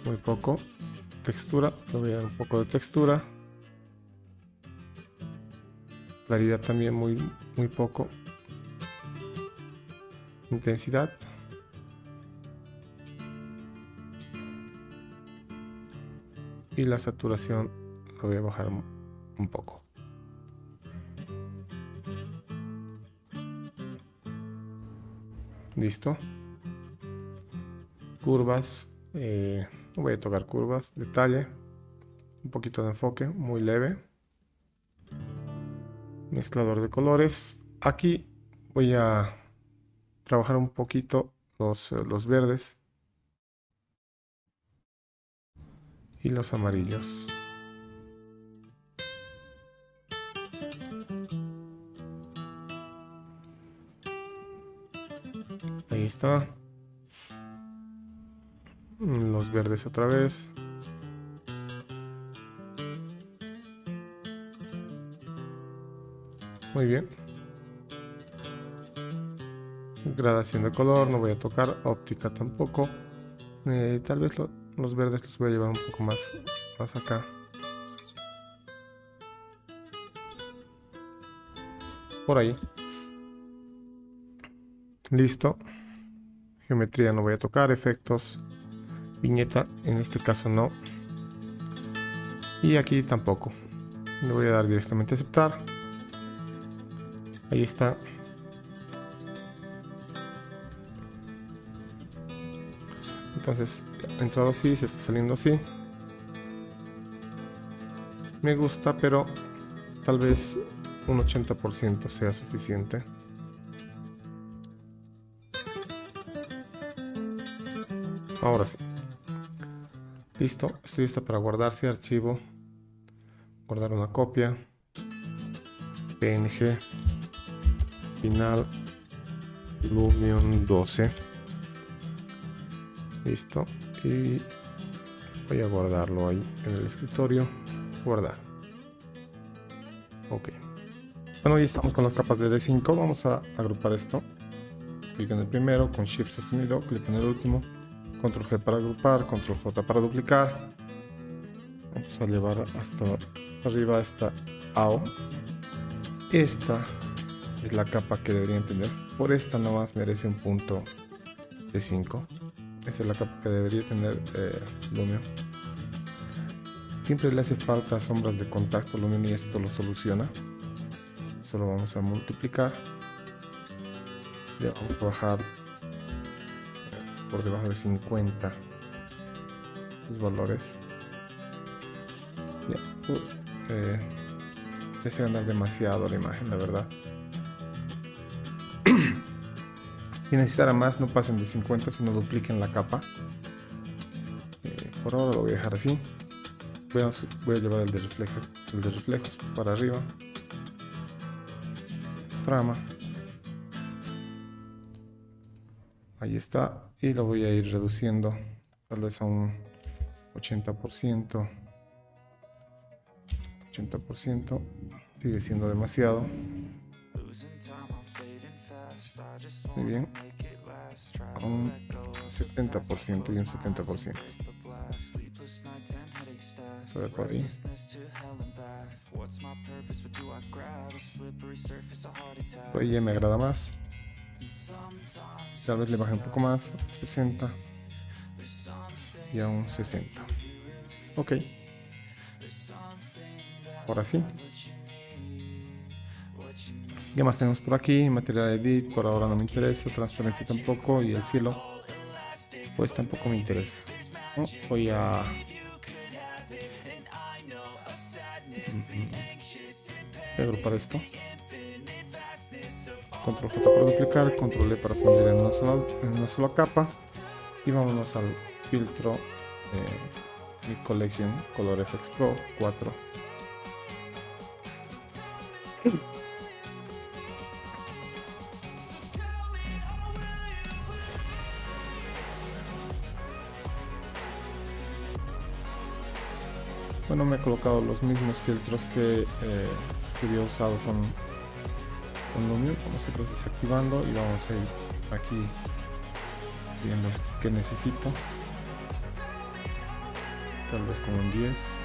Muy poco. Textura. Le voy a dar un poco de textura. Claridad también muy poco. Intensidad. Y la saturación lo voy a bajar un poco. Listo. Curvas. Voy a tocar curvas. Detalle. Un poquito de enfoque. Muy leve. Mezclador de colores. Aquí voy a trabajar un poquito los verdes. Y los amarillos. Ahí está. Los verdes otra vez. Muy bien. Gradación de color, no voy a tocar. Óptica tampoco. Tal vez los verdes los voy a llevar un poco más acá. Por ahí. Listo. Geometría no voy a tocar. Efectos. Viñeta. En este caso no. Y aquí tampoco. Le voy a dar directamente a aceptar. Ahí está. Entonces, ha entrado así, se está saliendo así. Me gusta, pero tal vez un 80% sea suficiente. Ahora sí. Listo, estoy lista para guardarse. Archivo. Guardar una copia. PNG. Final. Lumion 12. Listo. Y voy a guardarlo ahí en el escritorio. Guardar. Ok. Bueno, ya estamos con las capas de D5. Vamos a agrupar esto. Clic en el primero con Shift sostenido. Clic en el último. Control G para agrupar. Control J para duplicar. Vamos a llevar hasta arriba esta AO. Esta es la capa que deberían tener. Por esta nomás merece un punto de 5. Esa es la capa que debería tener Lumion. Siempre le hace falta sombras de contacto Lumion y esto lo soluciona. Solo vamos a multiplicar. Le vamos a bajar por debajo de 50 los valores. Desea ganar demasiado la imagen, la verdad. Si necesitara más, no pasen de 50, sino dupliquen la capa. Por ahora lo voy a dejar así. Voy a llevar el de reflejos para arriba. Trama. Ahí está. Y lo voy a ir reduciendo tal vez a un 80%. 80%. Sigue siendo demasiado. Muy bien. Un 70% y un 70%. Vamos a ver por ahí. Por ahí ya me agrada más. Tal vez le baje un poco más. 60. Y a un 60. Ok. Ahora sí. ¿Qué más tenemos por aquí? Material edit, por ahora no me interesa. Transparencia tampoco. Y el cielo, pues tampoco me interesa. ¿No? Voy a... voy a agrupar esto. Control J para duplicar. Control E para poner en una sola capa. Y vámonos al filtro mi Collection Color FX Pro 4. Bueno, me he colocado los mismos filtros que había usado con Lumion. Vamos a irlos desactivando y vamos a ir aquí viendo qué necesito. Tal vez con un 10.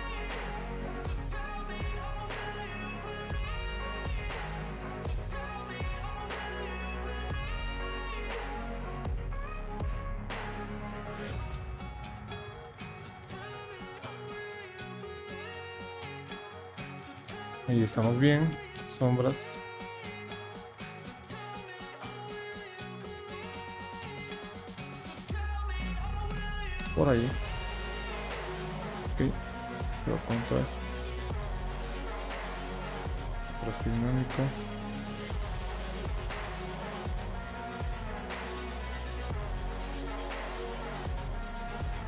Ahí estamos bien. Sombras. Por ahí. Ok. Pero contraste. Contraste dinámico.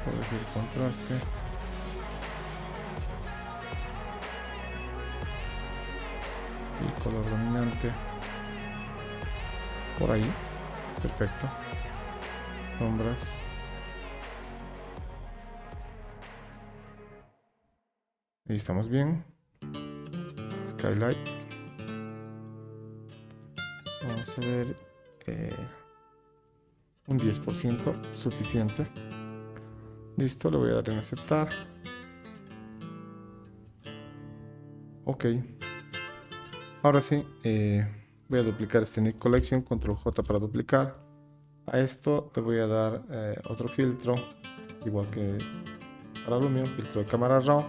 Corregir contraste. Y color dominante. Por ahí. Perfecto. Sombras. Ahí estamos bien. Skylight. Vamos a ver. Un 10%. Suficiente. Listo. Le voy a dar en aceptar. Ok. Ahora sí. Voy a duplicar este Nick Collection. Control J para duplicar. A esto le voy a dar otro filtro. Igual que para Lumion. Filtro de cámara RAW.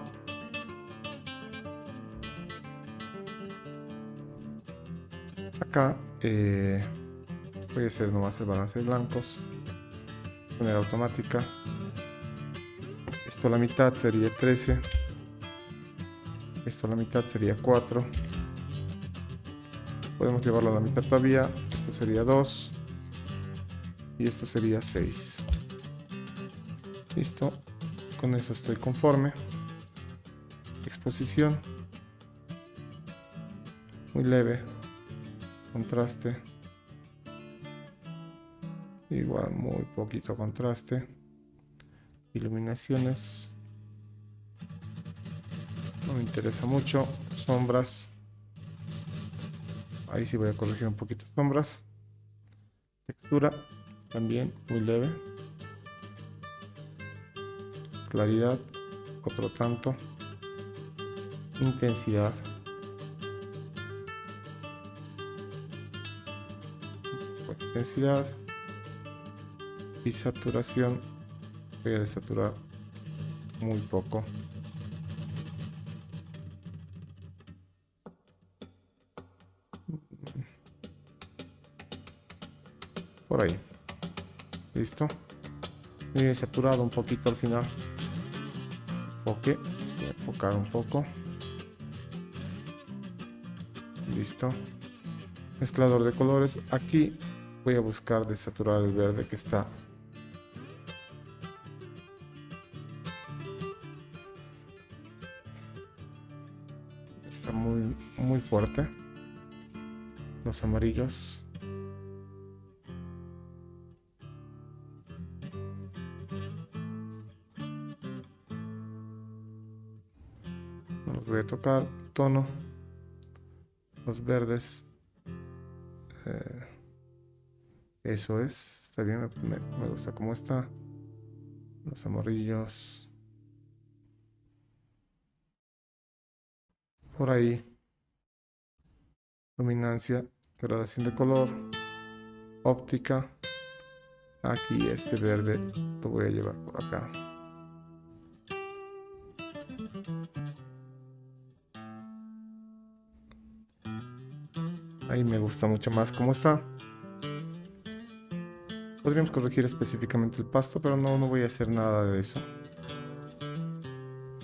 Acá voy a hacer nomás el balance de blancos, poner automática. Esto a la mitad sería 13, esto a la mitad sería 4, podemos llevarlo a la mitad todavía. Esto sería 2 y esto sería 6. Listo, con eso estoy conforme. Exposición muy leve. Contraste, igual muy poquito contraste. Iluminaciones, no me interesa mucho. Sombras, ahí sí voy a corregir un poquito sombras. Textura también muy leve. Claridad otro tanto. Intensidad intensidad y saturación. Voy a desaturar muy poco. Por ahí. Listo. Y saturado un poquito al final. Enfoque. Voy a enfocar un poco. Listo. Mezclador de colores. Aquí voy a buscar desaturar el verde que está. Está muy fuerte. Los amarillos. Los voy a tocar. Tono. Los verdes. Eso es. Está bien. Me gusta cómo está. Los amarillos. Por ahí. Luminancia. Gradación de color. Óptica. Aquí este verde lo voy a llevar por acá. Ahí me gusta mucho más cómo está. Podríamos corregir específicamente el pasto, pero no voy a hacer nada de eso.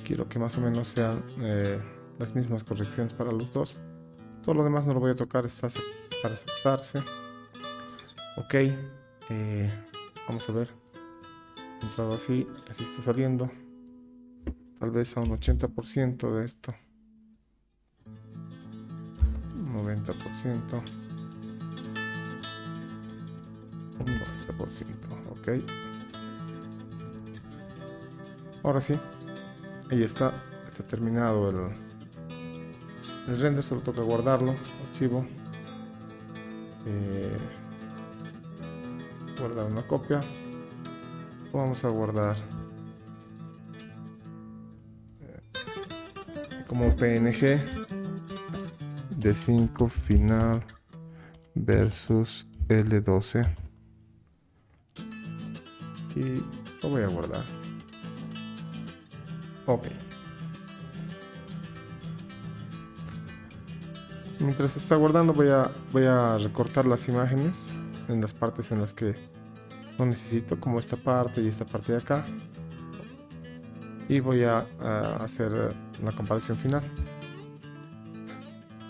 Quiero que más o menos sean las mismas correcciones para los dos. Todo lo demás no lo voy a tocar, está para aceptarse. Ok. Vamos a ver. Entrado así está saliendo. Tal vez a un 80% de esto. 90%. Un 90%. Ok. Ahora sí. Ahí está. Está terminado el render. Solo toca guardarlo. Archivo. Guardar una copia. Vamos a guardar como PNG. D5 final versus L12 y lo voy a guardar. Ok. Mientras está guardando voy a recortar las imágenes en las partes en las que no necesito, como esta parte y esta parte de acá, y voy a hacer la comparación final.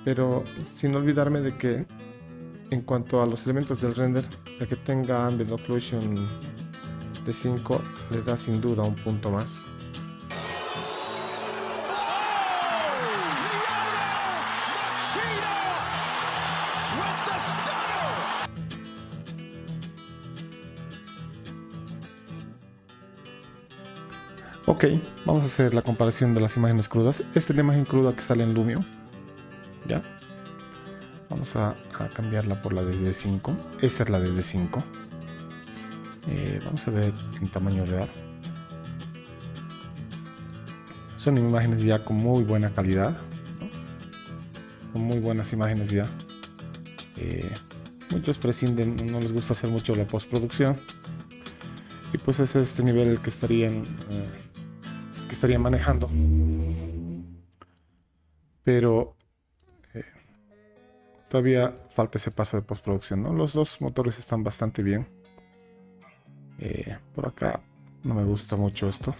Pero sin olvidarme de que en cuanto a los elementos del render, el que tenga Ambient Occlusion de 5 le da sin duda un punto más. Ok, vamos a hacer la comparación de las imágenes crudas. Esta es la imagen cruda que sale en Lumio. Ya. Vamos a cambiarla por la de D5. Esta es la de D5. Vamos a ver en tamaño real. Son imágenes ya con muy buena calidad, ¿no? Con muy buenas imágenes ya. Muchos prescinden, no les gusta hacer mucho la postproducción. Y pues ese es este nivel el que estarían manejando. Pero todavía falta ese paso de postproducción, ¿no? Los dos motores están bastante bien. Por acá no me gusta mucho esto.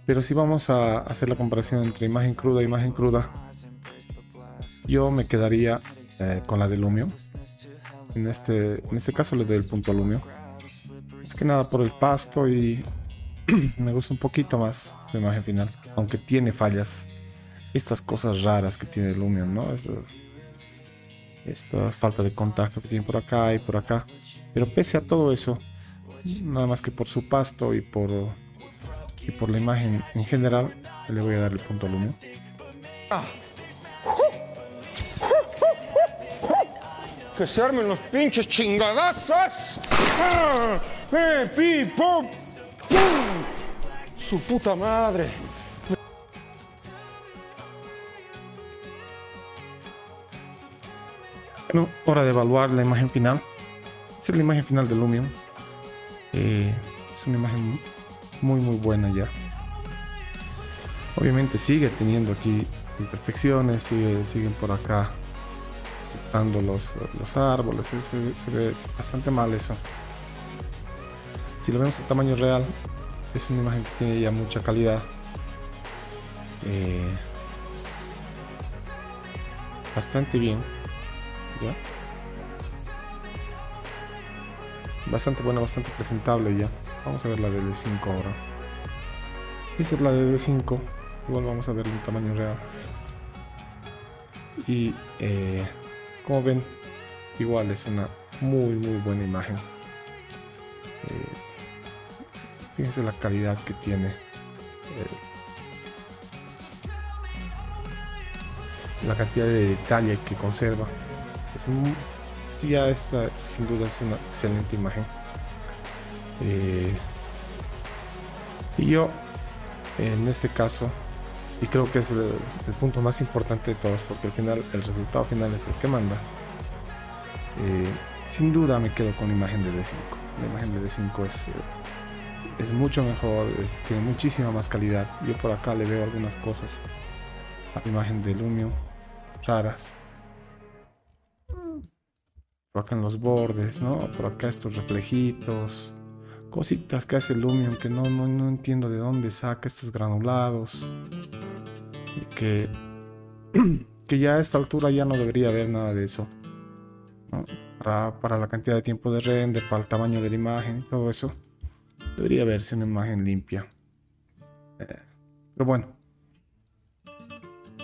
Pero si vamos a hacer la comparación entre imagen cruda e imagen cruda, yo me quedaría con la de Lumio. En este caso le doy el punto a Lumio. Es que nada por el pasto y me gusta un poquito más la imagen final, aunque tiene fallas. Estas cosas raras que tiene Lumion, ¿no? Esta falta de contacto que tiene por acá y por acá. Pero pese a todo eso, nada más que por su pasto y por la imagen en general, le voy a dar el punto a Lumion. ¡Que se armen los pinches chingadazos! ¡Pi, pum! ¡Pum! ¡Su puta madre! Bueno, hora de evaluar la imagen final. Esta es la imagen final de Lumion. Es una imagen muy buena ya. Obviamente sigue teniendo aquí imperfecciones, siguen por acá cortando los árboles, se ve bastante mal eso. Si lo vemos en tamaño real, es una imagen que tiene ya mucha calidad. Bastante bien, ¿ya? Bastante buena, bastante presentable ya. Vamos a ver la de D5 ahora. Esta es la de D5. Igual vamos a ver en tamaño real. Y como ven, igual es una muy buena imagen. Fíjense la calidad que tiene. La cantidad de detalle que conserva. Ya esta sin duda es una excelente imagen. Y yo en este caso, y creo que es el punto más importante de todos, porque al final el resultado final es el que manda, sin duda me quedo con la imagen de D5. La imagen de D5 es mucho mejor, tiene muchísima más calidad. Yo por acá le veo algunas cosas a la imagen de Lumion raras. Por acá en los bordes, ¿no? Por acá estos reflejitos, cositas que hace Lumion que no entiendo de dónde saca estos granulados. Y que ya a esta altura ya no debería haber nada de eso, ¿no? Para la cantidad de tiempo de render, para el tamaño de la imagen y todo eso, debería verse una imagen limpia. Pero bueno,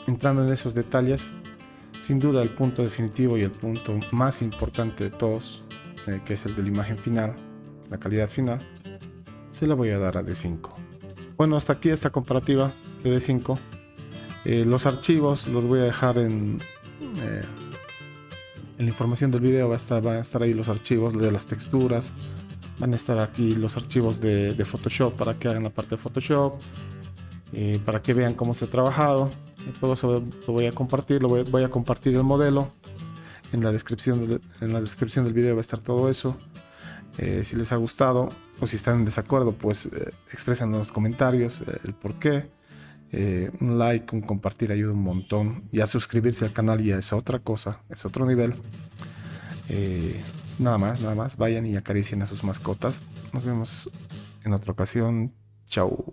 entrando en esos detalles, sin duda el punto definitivo y el punto más importante de todos, que es el de la imagen final, la calidad final, se la voy a dar a D5. Bueno, hasta aquí esta comparativa de D5. Los archivos los voy a dejar en la información del video. Van a estar ahí los archivos de las texturas, van a estar aquí los archivos de Photoshop para que hagan la parte de Photoshop, para que vean cómo se ha trabajado. Todo eso lo voy a compartir, voy a compartir el modelo. En la descripción del video va a estar todo eso. Si les ha gustado o si están en desacuerdo, pues expresan en los comentarios el por qué. Un like, un compartir ayuda un montón. Y a suscribirse al canal ya es otra cosa, es otro nivel. Nada más, vayan y acaricien a sus mascotas. Nos vemos en otra ocasión. Chao.